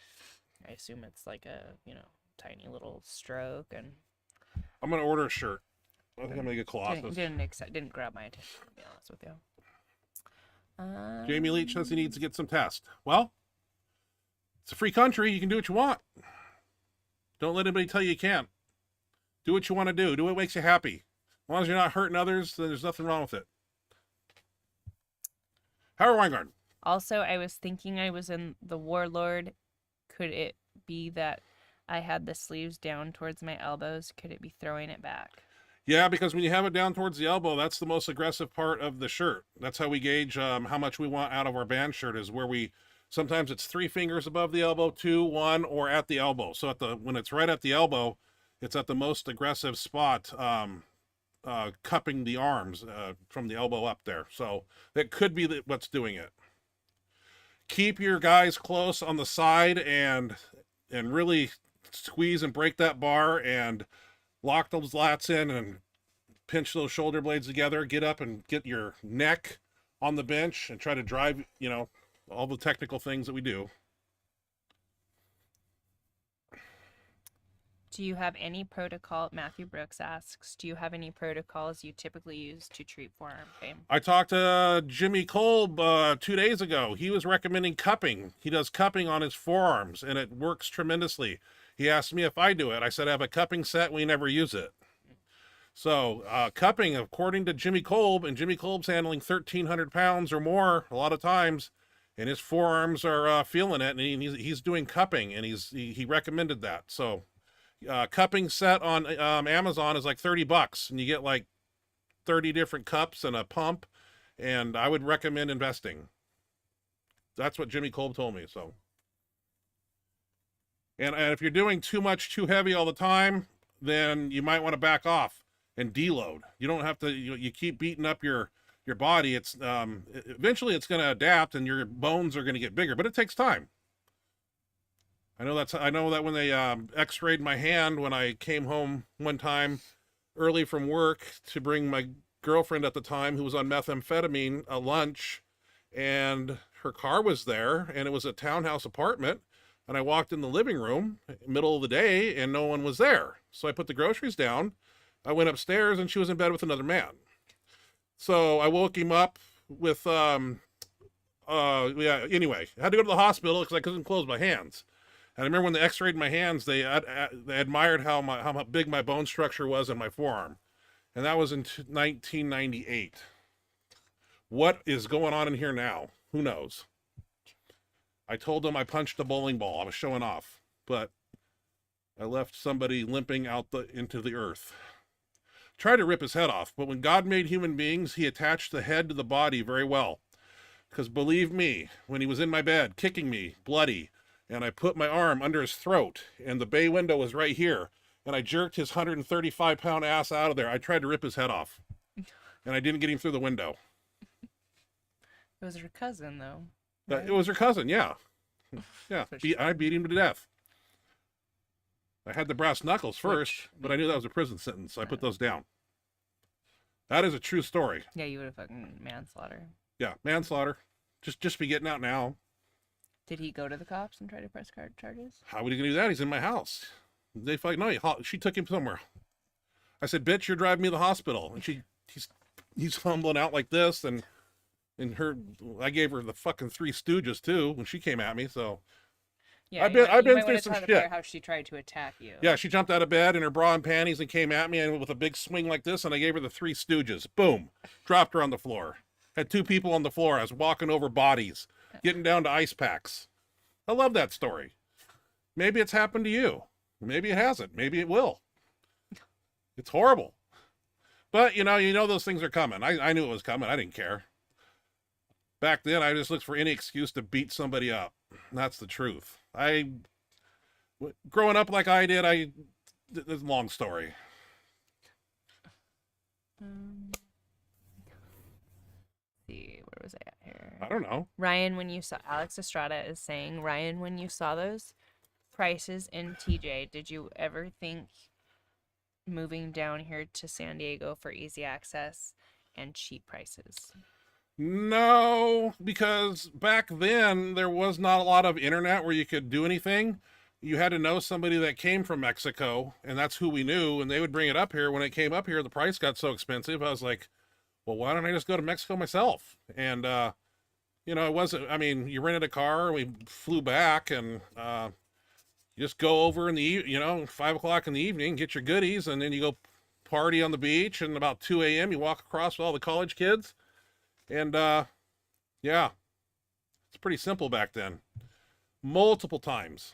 I assume it's like a, tiny little stroke, and I'm gonna order a shirt. I think I'm gonna get Colossus. didn't grab my attention, to be honest with you. Jamie Leach says he needs to get some tests. Well, it's a free country. You can do what you want. Don't let anybody tell you you can't. Do what you want to do. Do what makes you happy. As long as you're not hurting others, then there's nothing wrong with it. Howard Weingarten. Also, I was thinking I was in the Warlord. Could it be that I had the sleeves down towards my elbows? Could it be throwing it back? Yeah, because when you have it down towards the elbow, that's the most aggressive part of the shirt. That's how we gauge how much we want out of our band shirt, is where sometimes it's 3 fingers above the elbow, 2, 1, or at the elbow. So when it's right at the elbow, it's at the most aggressive spot, cupping the arms from the elbow up there. So that could be what's doing it. Keep your guys close on the side and really squeeze and break that bar and lock those lats in and pinch those shoulder blades together. Get up and get your neck on the bench and try to drive, you know, all the technical things that we do. Do you have any protocol? Matthew Brooks asks, do you have any protocols you typically use to treat forearm pain? I talked to Jimmy Kolb 2 days ago. He was recommending cupping. He does cupping on his forearms, and it works tremendously. He asked me if I do it. I said I have a cupping set. We never use it. So cupping, according to Jimmy Kolb, and Jimmy Kolb's handling 1,300 pounds or more a lot of times, and his forearms are feeling it, and he's doing cupping, and he recommended that. So cupping set on Amazon is like $30, and you get like 30 different cups and a pump, and I would recommend investing. That's what Jimmy Kolb told me. So, and if you're doing too much, too heavy all the time, then you might want to back off and deload. You don't have to. You keep beating up your body. It's eventually it's going to adapt, and your bones are going to get bigger, but it takes time. I know that when they x-rayed my hand when I came home one time early from work to bring my girlfriend at the time, who was on methamphetamine, a lunch, and her car was there, and it was a townhouse apartment, and I walked in the living room middle of the day and no one was there. So I put the groceries down, I went upstairs, and she was in bed with another man. So I woke him up with anyway, I had to go to the hospital because I couldn't close my hands. And I remember when they x-rayed my hands, they admired how big my bone structure was in my forearm. And that was in 1998. What is going on in here now? Who knows? I told them I punched a bowling ball. I was showing off. But I left somebody limping out into the earth. Tried to rip his head off. But when God made human beings, he attached the head to the body very well. Because believe me, when he was in my bed, kicking me, bloody, and I put my arm under his throat, and the bay window was right here, and I jerked his 135-pound ass out of there. I tried to rip his head off, and I didn't get him through the window. It was her cousin, though. Right? It was her cousin, yeah. Yeah, I beat him to death. I had the brass knuckles first, but I knew that was a prison sentence, so I put those down. That is a true story. Yeah, you would have fucking manslaughter. Yeah, manslaughter. Just be getting out now. Did he go to the cops and try to press charges? How would he gonna do that? He's in my house. They fight. No, she took him somewhere. I said, "Bitch, you're driving me to the hospital." And he's fumbling out like this, and I gave her the fucking Three Stooges too when she came at me. So yeah, I've been through some shit. How she tried to attack you? Yeah, she jumped out of bed in her bra and panties and came at me and with a big swing like this, and I gave her the Three Stooges. Boom, dropped her on the floor. Had two people on the floor. I was walking over bodies, getting down to ice packs. I love that story. Maybe it's happened to you. Maybe it hasn't. Maybe it will. It's horrible. But, you know those things are coming. I knew it was coming. I didn't care. Back then, I just looked for any excuse to beat somebody up. That's the truth. Growing up like I did, it's a long story. See, where was I at here? I don't know. Ryan, when you saw Alex Estrada is saying, Ryan, when you saw those prices in TJ, did you ever think moving down here to San Diego for easy access and cheap prices? No, because back then there was not a lot of internet where you could do anything. You had to know somebody that came from Mexico, and that's who we knew, and they would bring it up here. When it came up here, the price got so expensive. I was like, well, why don't I just go to Mexico myself? And, it wasn't, you rented a car, and we flew back, and you just go over in the, 5 o'clock in the evening, get your goodies, and then you go party on the beach, and about 2 a.m. you walk across with all the college kids. And, yeah, it's pretty simple back then. Multiple times.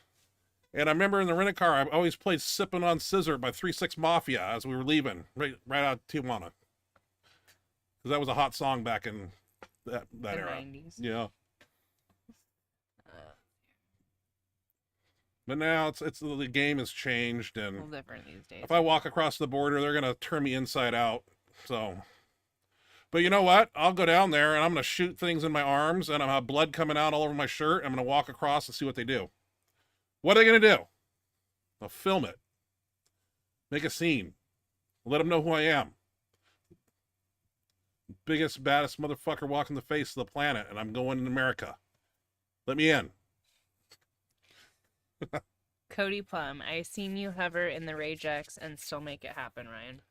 And I remember in the rental car, I always played Sippin' on Scissor by 3-6 Mafia as we were leaving, right out of Tijuana. Because that was a hot song back in that era. 90s. Yeah. But now the game has changed, and A little different these days. if I walk across the border, they're gonna turn me inside out. So, but you know what? I'll go down there and I'm gonna shoot things in my arms, and I'm gonna have blood coming out all over my shirt. I'm gonna walk across and see what they do. What are they gonna do? I'll film it, make a scene, let them know who I am. biggest, baddest motherfucker walking the face of the planet, and I'm going in America. Let me in. Cody Plum, I seen you hover in the Rage X and still make it happen, Ryan.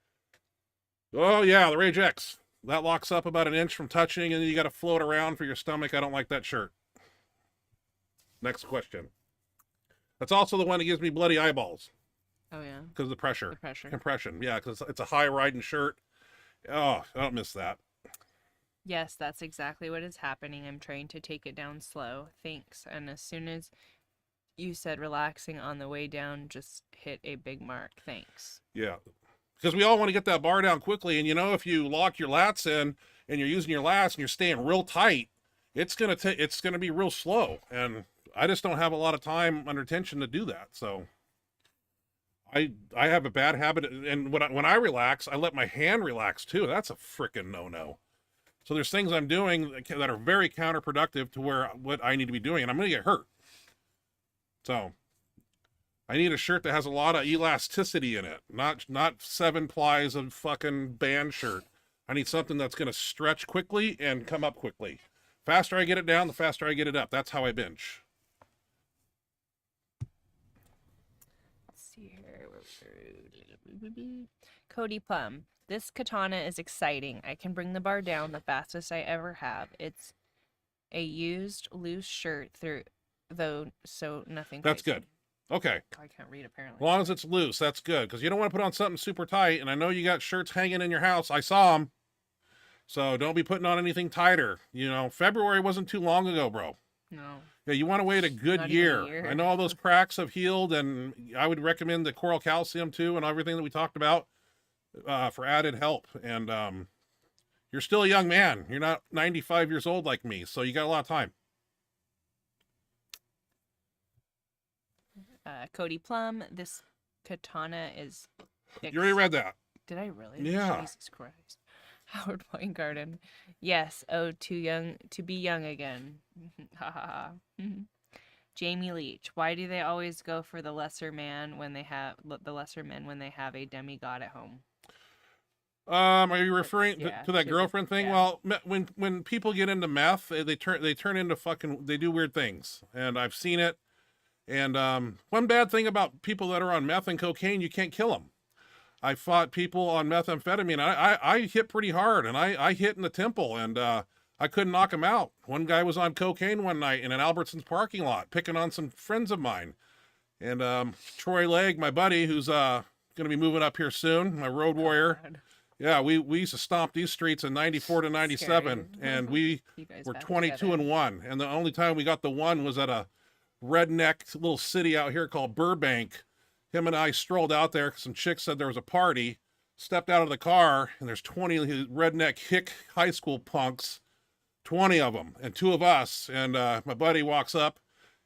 Oh, yeah, the Rage X. That locks up about an inch from touching, and then you got to float around for your stomach. I don't like that shirt. Next question. That's also the one that gives me bloody eyeballs. Oh, yeah. Because of the pressure. The pressure. Compression. Yeah, because it's a high-riding shirt. Oh, I don't miss that. Yes, that's exactly what is happening. I'm trying to take it down slow. Thanks. And as soon as you said relaxing on the way down, just hit a big mark. Thanks. Yeah. Because we all want to get that bar down quickly. And, you know, if you lock your lats in and you're using your lats and you're staying real tight, it's gonna be real slow. And I just don't have a lot of time under tension to do that. So I have a bad habit. And when I relax, I let my hand relax too. That's a freaking no-no. So there's things I'm doing that are very counterproductive to what I need to be doing, and I'm going to get hurt. So I need a shirt that has a lot of elasticity in it, not 7 plies of fucking band shirt. I need something that's going to stretch quickly and come up quickly. Faster I get it down, the faster I get it up. That's how I bench. Let's see here. Cody Plum. This katana is exciting. I can bring the bar down the fastest I ever have. It's a used loose shirt so nothing That's crazy. good. Okay. I can't read apparently. As long as it's loose, that's good. Because you don't want to put on something super tight. And I know you got shirts hanging in your house. I saw them. So don't be putting on anything tighter. You know, February wasn't too long ago, bro. No. Yeah, you want to wait a good Not even a year. year. I know all those cracks have healed, and I would recommend the coral calcium too, and everything that we talked about for added help. And you're still a young man. You're not 95 years old like me, so you got a lot of time. Cody Plum. This katana is. You already read that. Did I really? Yeah. Jesus Christ. Howard Weingarten. Yes. Oh, too young to be young again. Ha ha ha. Jamie Leach. Why do they always go for the lesser man when they have a demigod at home? Are you referring Yeah, to that girlfriend thing? yeah. Well, when people get into meth, they turn into they do weird things, and I've seen it. And one bad thing about people that are on meth and cocaine, you can't kill them. I fought people on methamphetamine. I hit pretty hard, and I hit in the temple, and I couldn't knock him out. One guy was on cocaine one night in an Albertsons parking lot, picking on some friends of mine. And Troy Legg, my buddy, who's going to be moving up here soon, my road warrior. God. Yeah, we used to stomp these streets in 94 to 97, Scary. and we You guys were back 22 together. and 1. And the only time we got the 1 was at a redneck little city out here called Burbank. Him and I strolled out there because some chick said there was a party, stepped out of the car, and there's 20 redneck hick high school punks, 20 of them, and 2 of us. And my buddy walks up,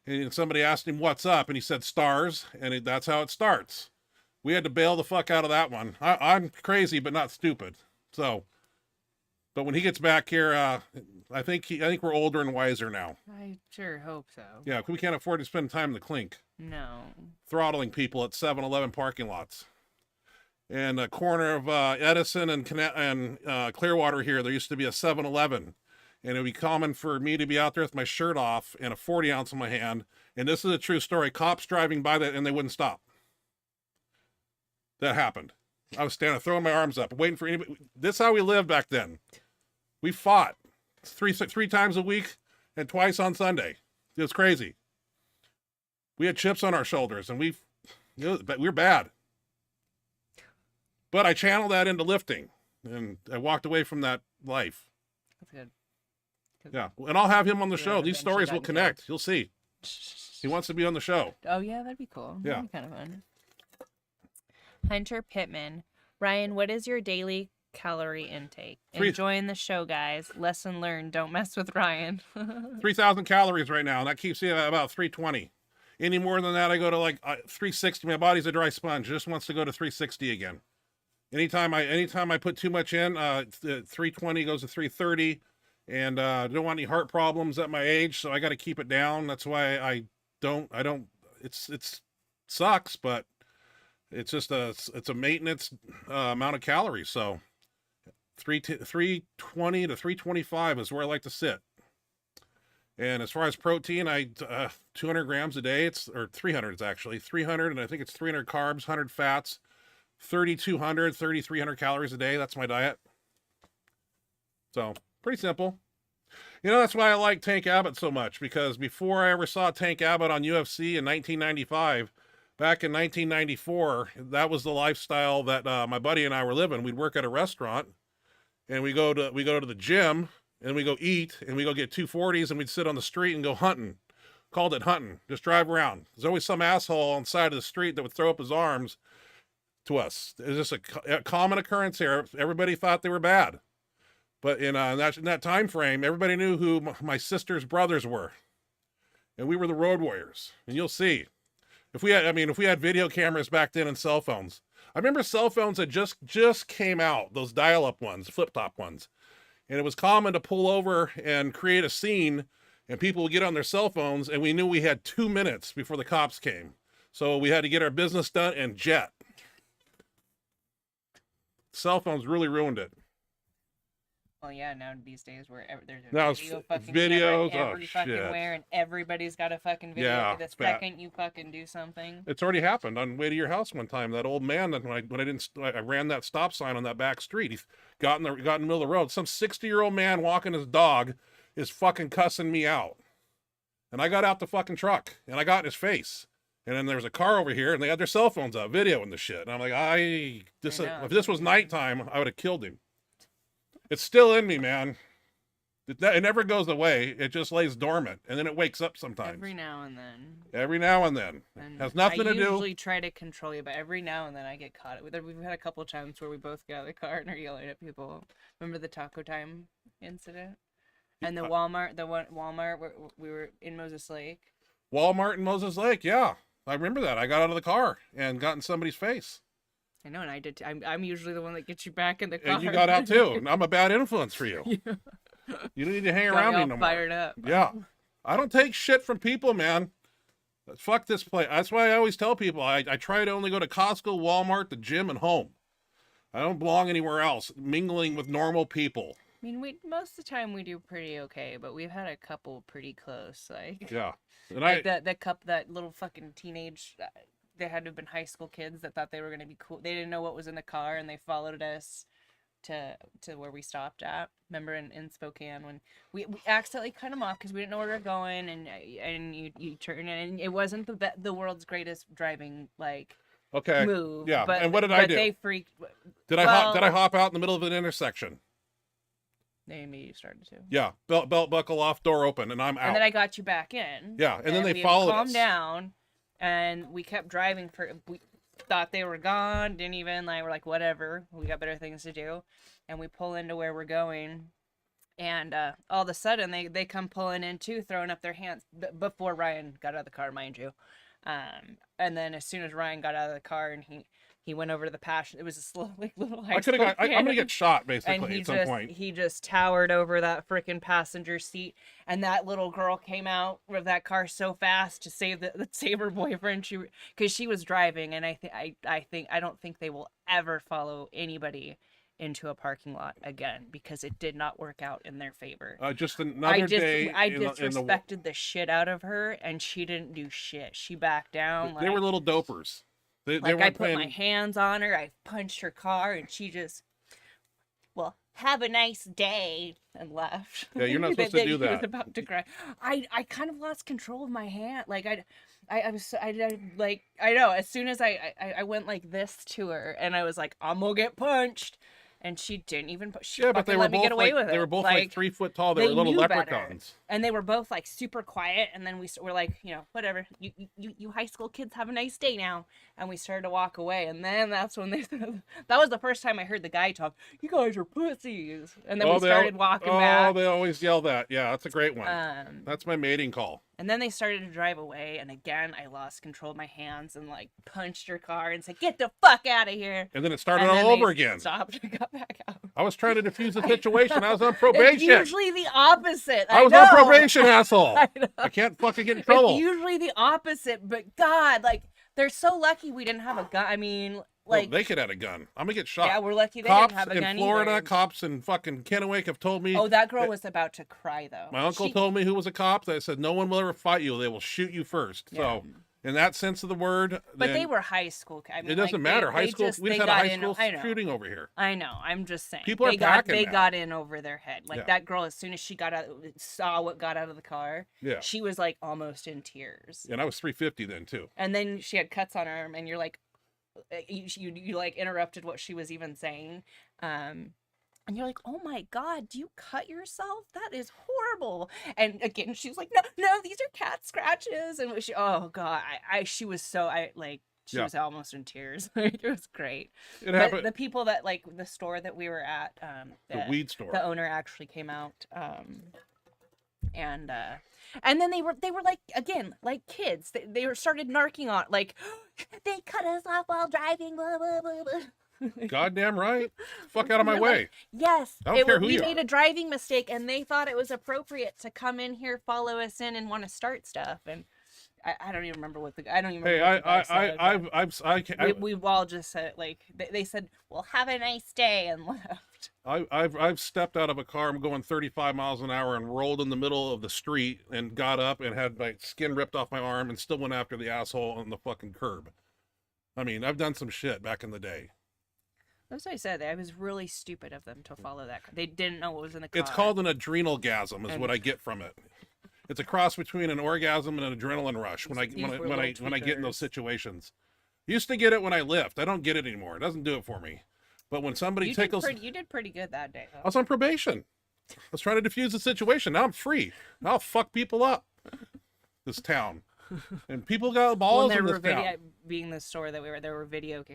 and somebody asked him, "What's up?" And he said, "Stars," and that's how it starts. We had to bail the fuck out of that one. I'm crazy, but not stupid. So, but when he gets back here, I think we're older and wiser now. I sure hope so. Yeah, we can't afford to spend time in the clink, No. throttling people at 7-Eleven parking lots. And the corner of Edison and Clearwater here, there used to be a 7-Eleven. And it would be common for me to be out there with my shirt off and a 40 ounce in my hand. And this is a true story. Cops driving by that, and they wouldn't stop. That happened. I was standing, throwing my arms up, waiting for anybody. This is how we lived back then. We fought three times a week and twice on Sunday. It was crazy. We had chips on our shoulders, and we were bad. But I channeled that into lifting, and I walked away from that life. That's good. Yeah, and I'll have him on the Yeah, show. These eventually stories will got connect. You'll see. He wants to be on the show. Oh yeah, that'd be cool. Yeah. That'd be kind of fun. Hunter Pittman. Ryan, what is your daily calorie intake? 3 Enjoying the show, guys. Lesson learned. Don't mess with Ryan. 3,000 calories right now, and that keeps you at about 320. Any more than that, I go to like 360. My body's a dry sponge. It just wants to go to 360 again. Anytime I put too much in, 320 goes to 330, and I don't want any heart problems at my age, so I got to keep it down. That's why I don't. It's sucks, but it's just it's a maintenance amount of calories. So 320 to 325 is where I like to sit. And as far as protein, 200 grams a day. Or 300 it's actually 300, and I think it's 300 carbs, 100 fats, 3,300 calories a day. That's my diet. So pretty simple. You know, that's why I like Tank Abbott so much, because before I ever saw Tank Abbott on UFC in 1995, back in 1994, that was the lifestyle that my buddy and I were living. We'd work at a restaurant, and we go to the gym, and we go eat, and we go get 240s, and we'd sit on the street and go hunting. Called it hunting. Just drive around. There's always some asshole on the side of the street that would throw up his arms to us. It was just a common occurrence here. Everybody thought they were bad. But in that time frame, everybody knew who my sister's brothers were. And we were the road warriors. And you'll see. If we had video cameras back then and cell phones. I remember cell phones that just came out, those dial-up ones, flip-top ones. And it was common to pull over and create a scene, and people would get on their cell phones, and we knew we had 2 minutes before the cops came. So we had to get our business done and jet. Cell phones really ruined it. Well, yeah, now these days there's a Now video fucking videos, camera every fucking shit. where, and everybody's got a fucking video. Yeah, The it's bad. second you fucking do something. It's already happened on the way to your house one time. That old man, that I ran that stop sign on that back street. He got in the middle of the road. Some 60-year-old man walking his dog is fucking cussing me out. And I got out the fucking truck, and I got in his face. And then there was a car over here, and they had their cell phones out, videoing the shit. And I'm like, if this was nighttime, I would have killed him. It's still in me, man. It never goes away. It just lays dormant, and then it wakes up sometimes. Every now and then. Every now and then. And Has nothing to I do. usually try to control you, but every now and then I get caught. We've had a couple of times where we both get out of the car and are yelling at people. Remember the Taco Time incident? And the Walmart where we were in Moses Lake. Walmart in Moses Lake, yeah. I remember that. I got out of the car and got in somebody's face. I know, and I did. I'm usually the one that gets you back in the car. And you got out too. And I'm a bad influence for you. Yeah. You don't need to hang Got around you me all no more. fired up. Yeah. I don't take shit from people, man. Fuck this place. That's why I always tell people I try to only go to Costco, Walmart, the gym, and home. I don't belong anywhere else, mingling with normal people. I mean, most of the time we do pretty okay, but we've had a couple pretty close, like Yeah. And like that little fucking teenage. They had to have been high school kids that thought they were gonna be cool. They didn't know what was in the car, and they followed us to where we stopped at. Remember in Spokane when we accidentally cut them off because we didn't know where we were going, and you turn, and it wasn't the world's greatest driving move. Yeah. But, and what did I do? They freaked. Did I hop out in the middle of an intersection? They immediately started to. Yeah. Belt buckle off, door open, and I'm out. And then I got you back in. Yeah. And then they we followed us. calmed down, and we kept driving we thought they were gone. Didn't even we're like whatever. We got better things to do, and we pull into where we're going, and all of a sudden they come pulling in too, throwing up their hands before Ryan got out of the car, mind you. And then as soon as Ryan got out of the car and he went over to the passion, it was a slow little high school kid. I'm gonna get shot And basically at some point. he just towered over that freaking passenger seat, and that little girl came out of that car so fast to save her boyfriend. Because she was driving, and I don't think they will ever follow anybody into a parking lot again because it did not work out in their favor. Just another day. I disrespected the shit out of her, and she didn't do shit. She backed down. They were little dopers. They I put my hands on her. I punched her car, and she just, well, have a nice day, and left. Yeah, you're not supposed to do She that. was about to cry. I kind of lost control of my hand. I know. As soon as I went like this to her, and I was like, I'm gonna get punched. And she didn't even. But they were let me both get away with it. They were both like 3 foot tall. They were little knew better. leprechauns. And they were both like super quiet. And then we're like, whatever. You high school kids have a nice day now. And we started to walk away. And then that's when that was the first time I heard the guy talk. You guys are pussies. And then we started walking back. Oh, they always yell that. Yeah, that's a great one. Um, That's my mating call. And then they started to drive away, and again, I lost control of my hands and punched her car and said, "Get the fuck out of here!" And then it started And then all over they again. Stopped and got back out. I was trying to defuse the situation. I was on probation. It's usually the opposite. I was know. on probation, asshole. I know. I can't fucking get in trouble. It's usually the opposite, but God, they're so lucky we didn't have a gun. I mean, like, they could have a gun. I'm gonna get shot. yeah, we're lucky they Cops didn't have a in gun Florida, either. cops in fucking Kennelly have told me. Oh, that girl was about to cry though. My uncle told me, who was a cop, that said no one will ever fight you. They will shoot you first. Yeah. So, in that sense of the word, But then they were high school. I mean, it doesn't like, matter. High school. We they just had a got high in- school I know. shooting over here. I know. I'm just saying. People are they got packing they now. got in over their head. Like Yeah. that girl, as soon as she got out, saw what got out of the car. Yeah. She was like almost in tears. And I was 350 then too. And then she had cuts on her arm, and you're like, you like interrupted what she was even saying. And you're like, oh my God, do you cut yourself? That is horrible. And again, she was like, no, these are cat scratches. And she, oh God, she was so, she Yeah. was almost in tears. It was great. It But happened. the people that, like, the store that we were at, The weed store. the owner actually came out, and then they were like, again, like kids. They were started narking on, like, they cut us off while driving, blah, blah, blah, blah. Goddamn right. Fuck out of my You're way. like, yes, I don't care who we you made are. a driving mistake, and they thought it was appropriate to come in here, follow us in, and want to start stuff. And I don't even remember what the I don't even. Hey, Remember what the guy said, but we've all just said, like, they said, well, have a nice day, and left. I've stepped out of a car. I'm going 35 miles an hour and rolled in the middle of the street and got up and had my skin ripped off my arm and still went after the asshole on the fucking curb. I mean, I've done some shit back in the day. That's what I said. I was really stupid of them to follow that. They didn't know what was in the car. It's called an adrenal gasm, is And- what I get from it. It's a cross between an orgasm and an adrenaline rush when I These were when I little when I get in those tweakers. situations. Used to get it when I lift. I don't get it anymore. It doesn't do it for me. But when somebody tickles, You did pretty good that day. I was on probation. I was trying to defuse the situation. Now I'm free. Now I'll fuck people up. This town. And people got balls When in there this were town. being the store that we were, there were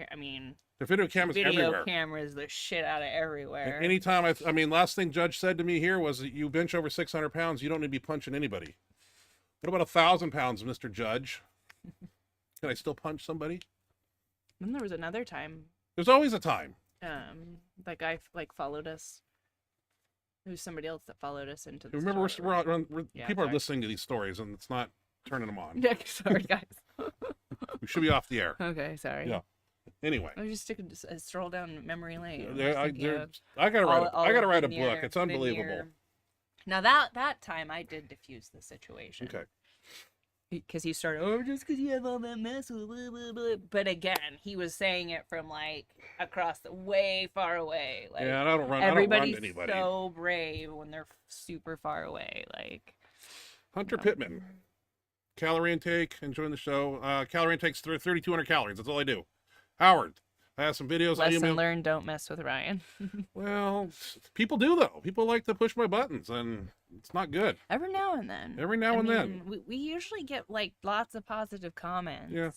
I mean, The video cameras everywhere. cameras, the shit out of everywhere. Anytime I mean, last thing Judge said to me here was that you bench over 600 pounds, you don't need to be punching anybody. What about 1,000 pounds, Mr. Judge? Can I still punch somebody? Then there was another time, There's always a time. that guy like followed us. There was somebody else that followed us into the Remember, store. Yeah, people are sorry. listening to these stories, and it's not turning them on. Yeah, sorry guys. We should be off the air. Okay, sorry. Yeah. Anyway, I was just taking a stroll down memory lane. I was I thinking of gotta write. all I gotta of write a the book. near- It's the unbelievable. near- Now that time I did diffuse the situation. Okay. Because he started, oh, just because you have all that mess, blah, blah, blah, blah. But again, he was saying it from like across the way far away. Like, Yeah, and I don't run. I don't everybody's run to anybody. so brave when they're super far away. Like, Hunter Pittman. Calorie intake. Enjoying the show. Calorie intake's 3,200 calories. That's all I do. Howard. I have some videos. I lesson email- learned: don't mess with Ryan. Well, people do though. People like to push my buttons, and it's not good. Every now and then. Every now and then. We usually get like lots of positive comments. Yeah.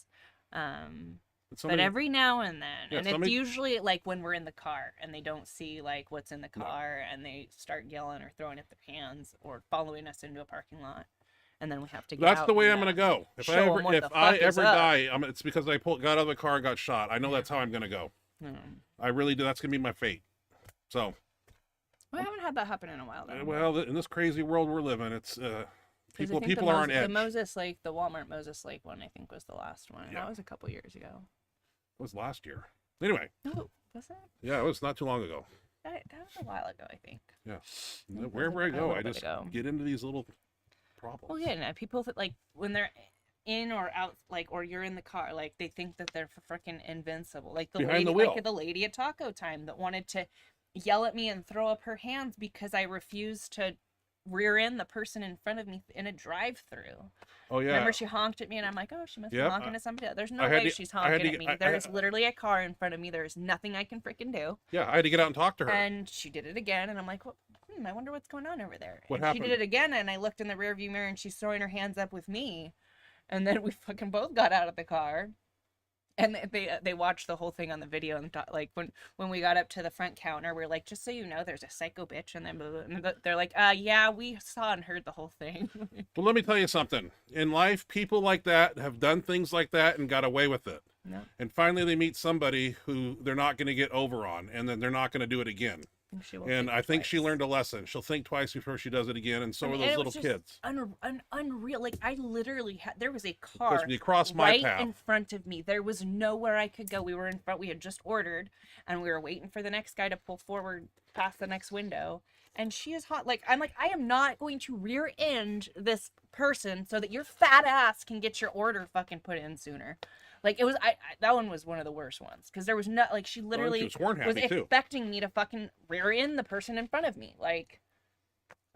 But Somebody- every now and then, Yeah, and somebody- it's usually like when we're in the car and they don't see like what's in the car and they start yelling or throwing up their hands or following us into a parking lot, and then we have to get That's out the way and, I'm gonna go. If I show 'em ever, what if the I fuck is ever up. die, it's because I got out of the car and got shot. I know that's how I'm gonna go. I really do. That's gonna be my fate. So, We haven't had that happen in a while though. well, in this crazy world we're living, it's 'Cause I people think people are on edge. The Moses Lake, the Walmart Moses Lake one, I think was the last one. Yeah. That was a couple years ago. It was last year. Anyway, Oh, was it? yeah, it was not too long ago. That was a while ago, I think. Yeah, it was wherever a I go, little I bit just ago. get into these little problems. Well, yeah, and people that like when they're in or out, like, or you're in the car, like they think that they're freaking invincible. Like the Behind lady, the wheel. like the lady at Taco Time that wanted to yell at me and throw up her hands because I refused to rear end the person in front of me in a drive-through. Oh yeah. Remember, she honked at me, and I'm like, oh, she must be Yep, honking at somebody else. There's no I had way to- she's I had honking to at me. get- There is literally a car in front of me. There is nothing I can freaking do. Yeah, I had to get out and talk to her. And she did it again, and I'm like, well, I wonder what's going on over there. What and happened? She did it again, and I looked in the rearview mirror, and she's throwing her hands up with me. And then we fucking both got out of the car, and they watched the whole thing on the video. And like when we got up to the front counter, we're like, just so you know, there's a psycho bitch, and then blah, blah, and they're like, yeah, we saw and heard the whole thing. Well, let me tell you something. In life, people like that have done things like that and got away with it. No. And finally, they meet somebody who they're not going to get over on, and then they're not going to do it again. She will And think I think she twice. learned a lesson. She'll think twice before she does it again, and so I are mean, those and it little was just kids. Unreal. Like, I literally had, there was a Supposed car to be across my right path. in front of me. There was nowhere I could go. We were in front. We had just ordered, and we were waiting for the next guy to pull forward past the next window. And she is hot. Like, I'm like, I am not going to rear end this person so that your fat ass can get your order fucking put in sooner. Like, it was, that one was one of the worst ones. Because there was not, like, she literally she was horn was happy, too. expecting me to fucking rear end the person in front of me. Like,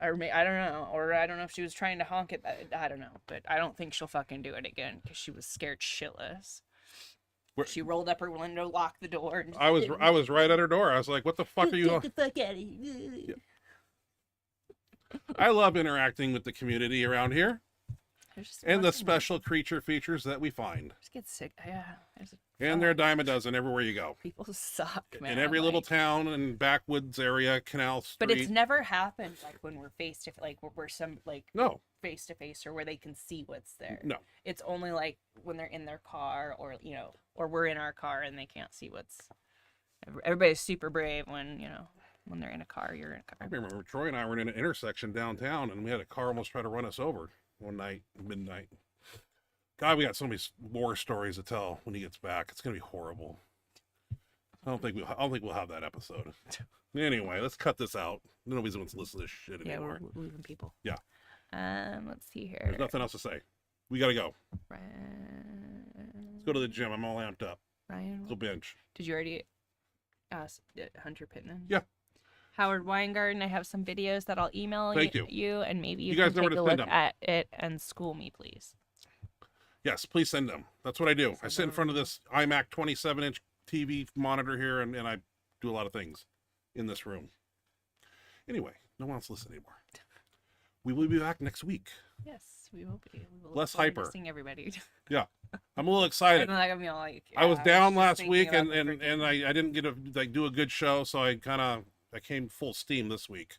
or I don't know. Or I don't know if she was trying to honk it. I don't know. But I don't think she'll fucking do it again. Because she was scared shitless. She rolled up her window, locked the door. And I was right at her door. I was like, what the fuck are you... Get the fuck out of here. Yeah. I love interacting with the community around here. And the special creature features that we find. Just get sick. Yeah. And they're a dime a dozen everywhere you go. People suck, man. In every little town and backwoods area, Canal Street. But it's never happened like when we're face to like we're some like no face to face or where they can see what's there. No. It's only like when they're in their car or or we're in our car and they can't see what's. Everybody's super brave when when they're in a car. You're in a car. I remember Troy and I were in an intersection downtown and we had a car almost try to run us over one night, midnight. God, we got so many war stories to tell when he gets back. It's gonna be horrible. I don't think we'll have that episode. Anyway, let's cut this out. Nobody wants to listen to this shit anymore. Yeah, we're losing people. Yeah. Let's see here. There's nothing else to say. We gotta go. Ryan... Let's go to the gym. I'm all amped up. Ryan, Let's go bench. did you already ask Hunter Pittman? Yeah. Howard Weingarten, I have some videos that I'll email Thank you, and maybe you guys can know take a where to look send them. at it and school me, please. Yes, please send them. That's what I do. I sit in front of this iMac 27-inch TV monitor here, and I do a lot of things in this room. Anyway, no one else listen anymore. We will be back next week. Yes, we will be. We will Less look forward to hyper. seeing everybody. Yeah, I'm a little excited. I'm gonna be all like, I was down last thinking week, about and the freaking- and I didn't get to do a good show, so I came full steam this week.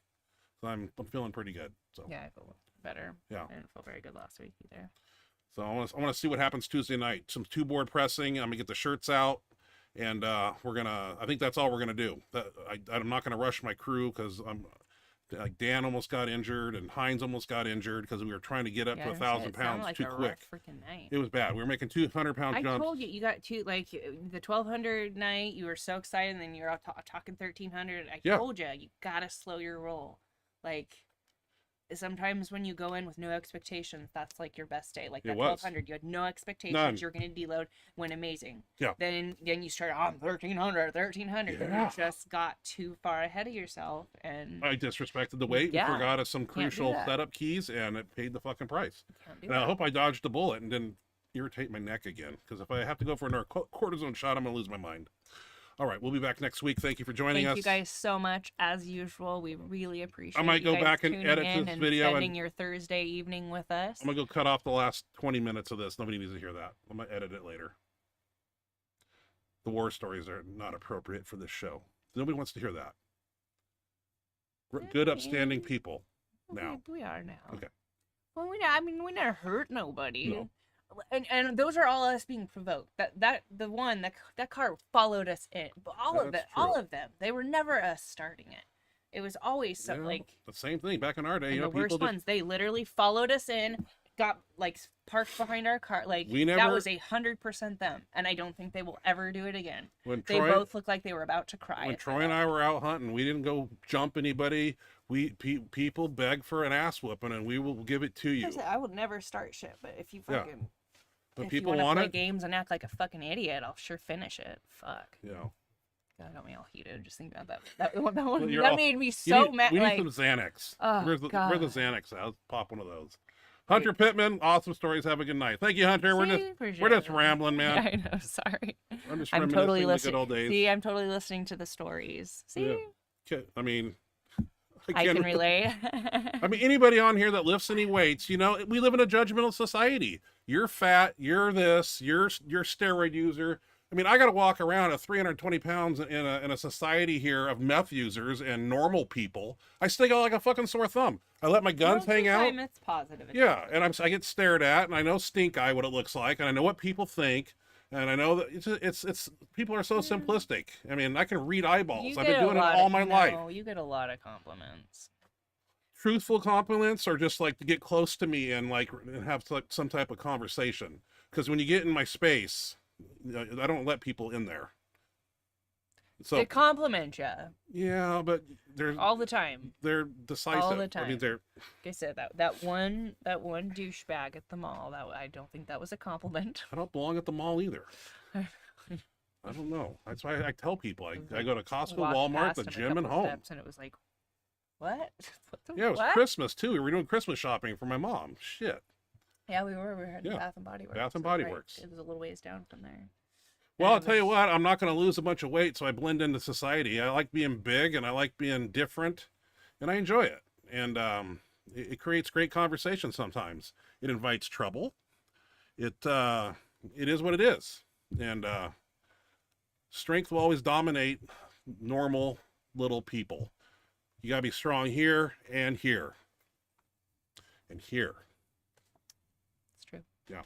So I'm feeling pretty good. So Yeah, I feel better. Yeah. I didn't feel very good last week either. So I want to see what happens Tuesday night. Some 2-board pressing. I'm gonna get the shirts out, and I think that's all we're gonna do. I'm not gonna rush my crew because like Dan almost got injured and Hines almost got injured because we were trying to get up to 1,000 pounds like too a quick. rough freaking night. It was bad. We were making 200-pound I jumps. told you got to like the 1,200 night. You were so excited, and then you're out talking 1,300. I Yeah. told you gotta slow your roll. Like sometimes when you go in with no expectations, that's like your best day. Like It that was. 1,200, you had no expectations. None. You're gonna deload. Went amazing. Yeah. Then you start on 1,300, 1,300. And Yeah. you just got too far ahead of yourself, and I disrespected the weight Yeah. and forgot of some do crucial that. setup keys, and it paid the fucking price. can't do And I that. hope I dodged a bullet and didn't irritate my neck again, because if I have to go for another cortisone shot, I'm gonna lose my mind. All right, we'll be back next week. Thank you for joining us. Thank you guys so much, as usual. We really appreciate. I might you go guys back and tuning edit in this and video spending and- your Thursday evening with us. I'm gonna go cut off the last 20 minutes of this. Nobody needs to hear that. I'm gonna edit it later. The war stories are not appropriate for this show. Nobody wants to hear that. We're good, upstanding people now. We are now. Okay. Well, we never hurt nobody. No. And those are all us being provoked. That car followed us in. All of That's it, all true. of them. They were never us starting it. It was always some Yeah, like the same thing back in our day. and You know, the worst people ones. They literally followed us in, got like parked behind our car. Like We that never- was 100% them, and I don't think they will ever do it again. when They Troy, both looked like they were about to cry. when at Troy and I were out hunting, we didn't go jump anybody. People beg for an ass whooping, and we will give it to you. I would never start shit, but if you Yeah. fucking But if people you want play it. games and act like a fucking idiot, I'll sure finish it. Fuck. You know, God, got me all heated just thinking about that. That one you're that all- made me You so need- mad. we Like, need some Xanax. Oh, Where's the God. Xanax? I'll pop one of those. Hunter Pittman, awesome stories. Have a good night. Thank you, Hunter. See, We're just rambling, man. I know. Sorry. I'm just I'm reminiscing totally the listening. good old days. See, I'm totally listening to the stories. See, Yeah. I mean, I can't can re- relate. I mean, anybody on here that lifts any weights, you know, we live in a judgmental society. You're fat. You're this. You're steroid user. I mean, I got to walk around at 320 pounds in a society here of meth users and normal people. I stick out like a fucking sore thumb. I let my guns Most of the hang out. time It's positive. Yeah, and I get stared at, and I know stink eye what it looks like, and I know what people think. And I know that it's people are so simplistic. I mean, I can read eyeballs. You I've get been a doing it lot all of- my life. No, you get a lot of compliments. Truthful compliments, or just like to get close to me and like and have some type of conversation. Because when you get in my space, you know, I don't let people in there. So They compliment you yeah, but they're all the time. they're decisive. All the I mean, time. they're Like I said, that one douchebag at the mall. That I don't think that was a compliment. I don't belong at the mall either. I don't know. That's why I tell people I go to Costco, Walked Walmart, past the him a gym, and couple home. steps, and it was like, what? What the, Yeah, it was what? Christmas too. We were doing Christmas shopping for my mom. Shit. Yeah, we were. We were heading Yeah. Bath and Body Works. Bath and That's Body right. Works. It was a little ways down from there. Well, I'll And it tell you was- what, I'm not going to lose a bunch of weight, so I blend into society. I like being big and I like being different, and I enjoy it. And it creates great conversation sometimes. It invites trouble. It is what it is. And strength will always dominate normal little people. You got to be strong here and here and here. It's true. Yeah.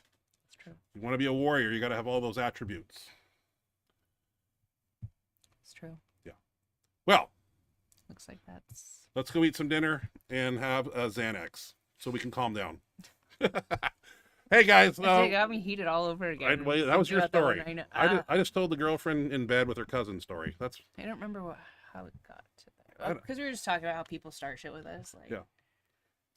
It's true. You want to be a warrior, you got to have all those attributes. It's true. Well, Looks like that's. let's go eat some dinner and have a Xanax so we can calm down. Hey guys, It got me heated all over again. well, that was your Thinking about that story. one, I know. I just told the girlfriend in bed with her cousin story. That's I don't remember how it got to I that. don't- Because we were just talking about how people start shit with us. Like, Yeah.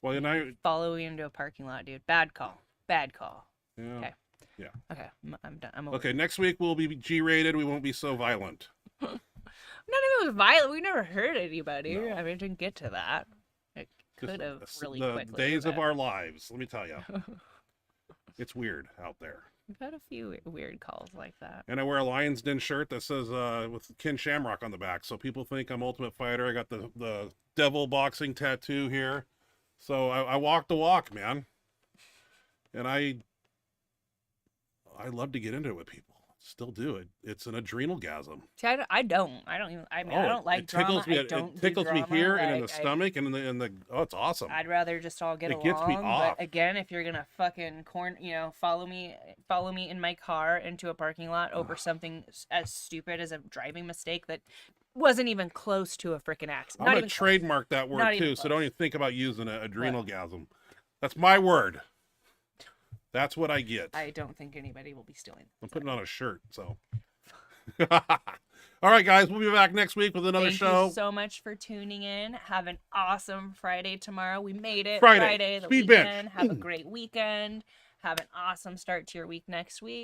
well, and I follow you into a parking lot, dude. Bad call. Bad call. yeah. Okay. Yeah. Okay, I'm done. I'm over. Okay, next week we'll be G-rated. We won't be so violent. None of it was violent. We never hurt anybody. No. I mean, it didn't get to that. It Just could have really the quickly. days of but our lives. Let me tell you, it's weird out there. We've had a few weird calls like that. And I wear a Lion's Den shirt that says with Ken Shamrock on the back, so people think I'm Ultimate Fighter. I got the devil boxing tattoo here, so I walk the walk, man. And I love to get into it with people. Still do it. It's an adrenalgasm. See, I don't. I don't even. I mean, I Oh, don't like it tickles drama. me. I don't It tickles do me drama. here and in the Like, stomach and in the. Oh, it's awesome. I'd rather just all get It along. gets me off. But again, if you're gonna fucking follow me in my car into a parking lot over something as stupid as a driving mistake that wasn't even close to a freaking accident. I'm Not gonna even close. trademark that word Not even too, so don't close. even think about using it. Adrenalgasm. That's my word. That's what I get. I don't think anybody will be stealing. I'm putting on a shirt, so. All right, guys, we'll be back next week with another Thank show. you so much for tuning in. Have an awesome Friday tomorrow. We made it. Friday. The Speed bench. weekend. Have a great weekend. Have an awesome start to your week next week.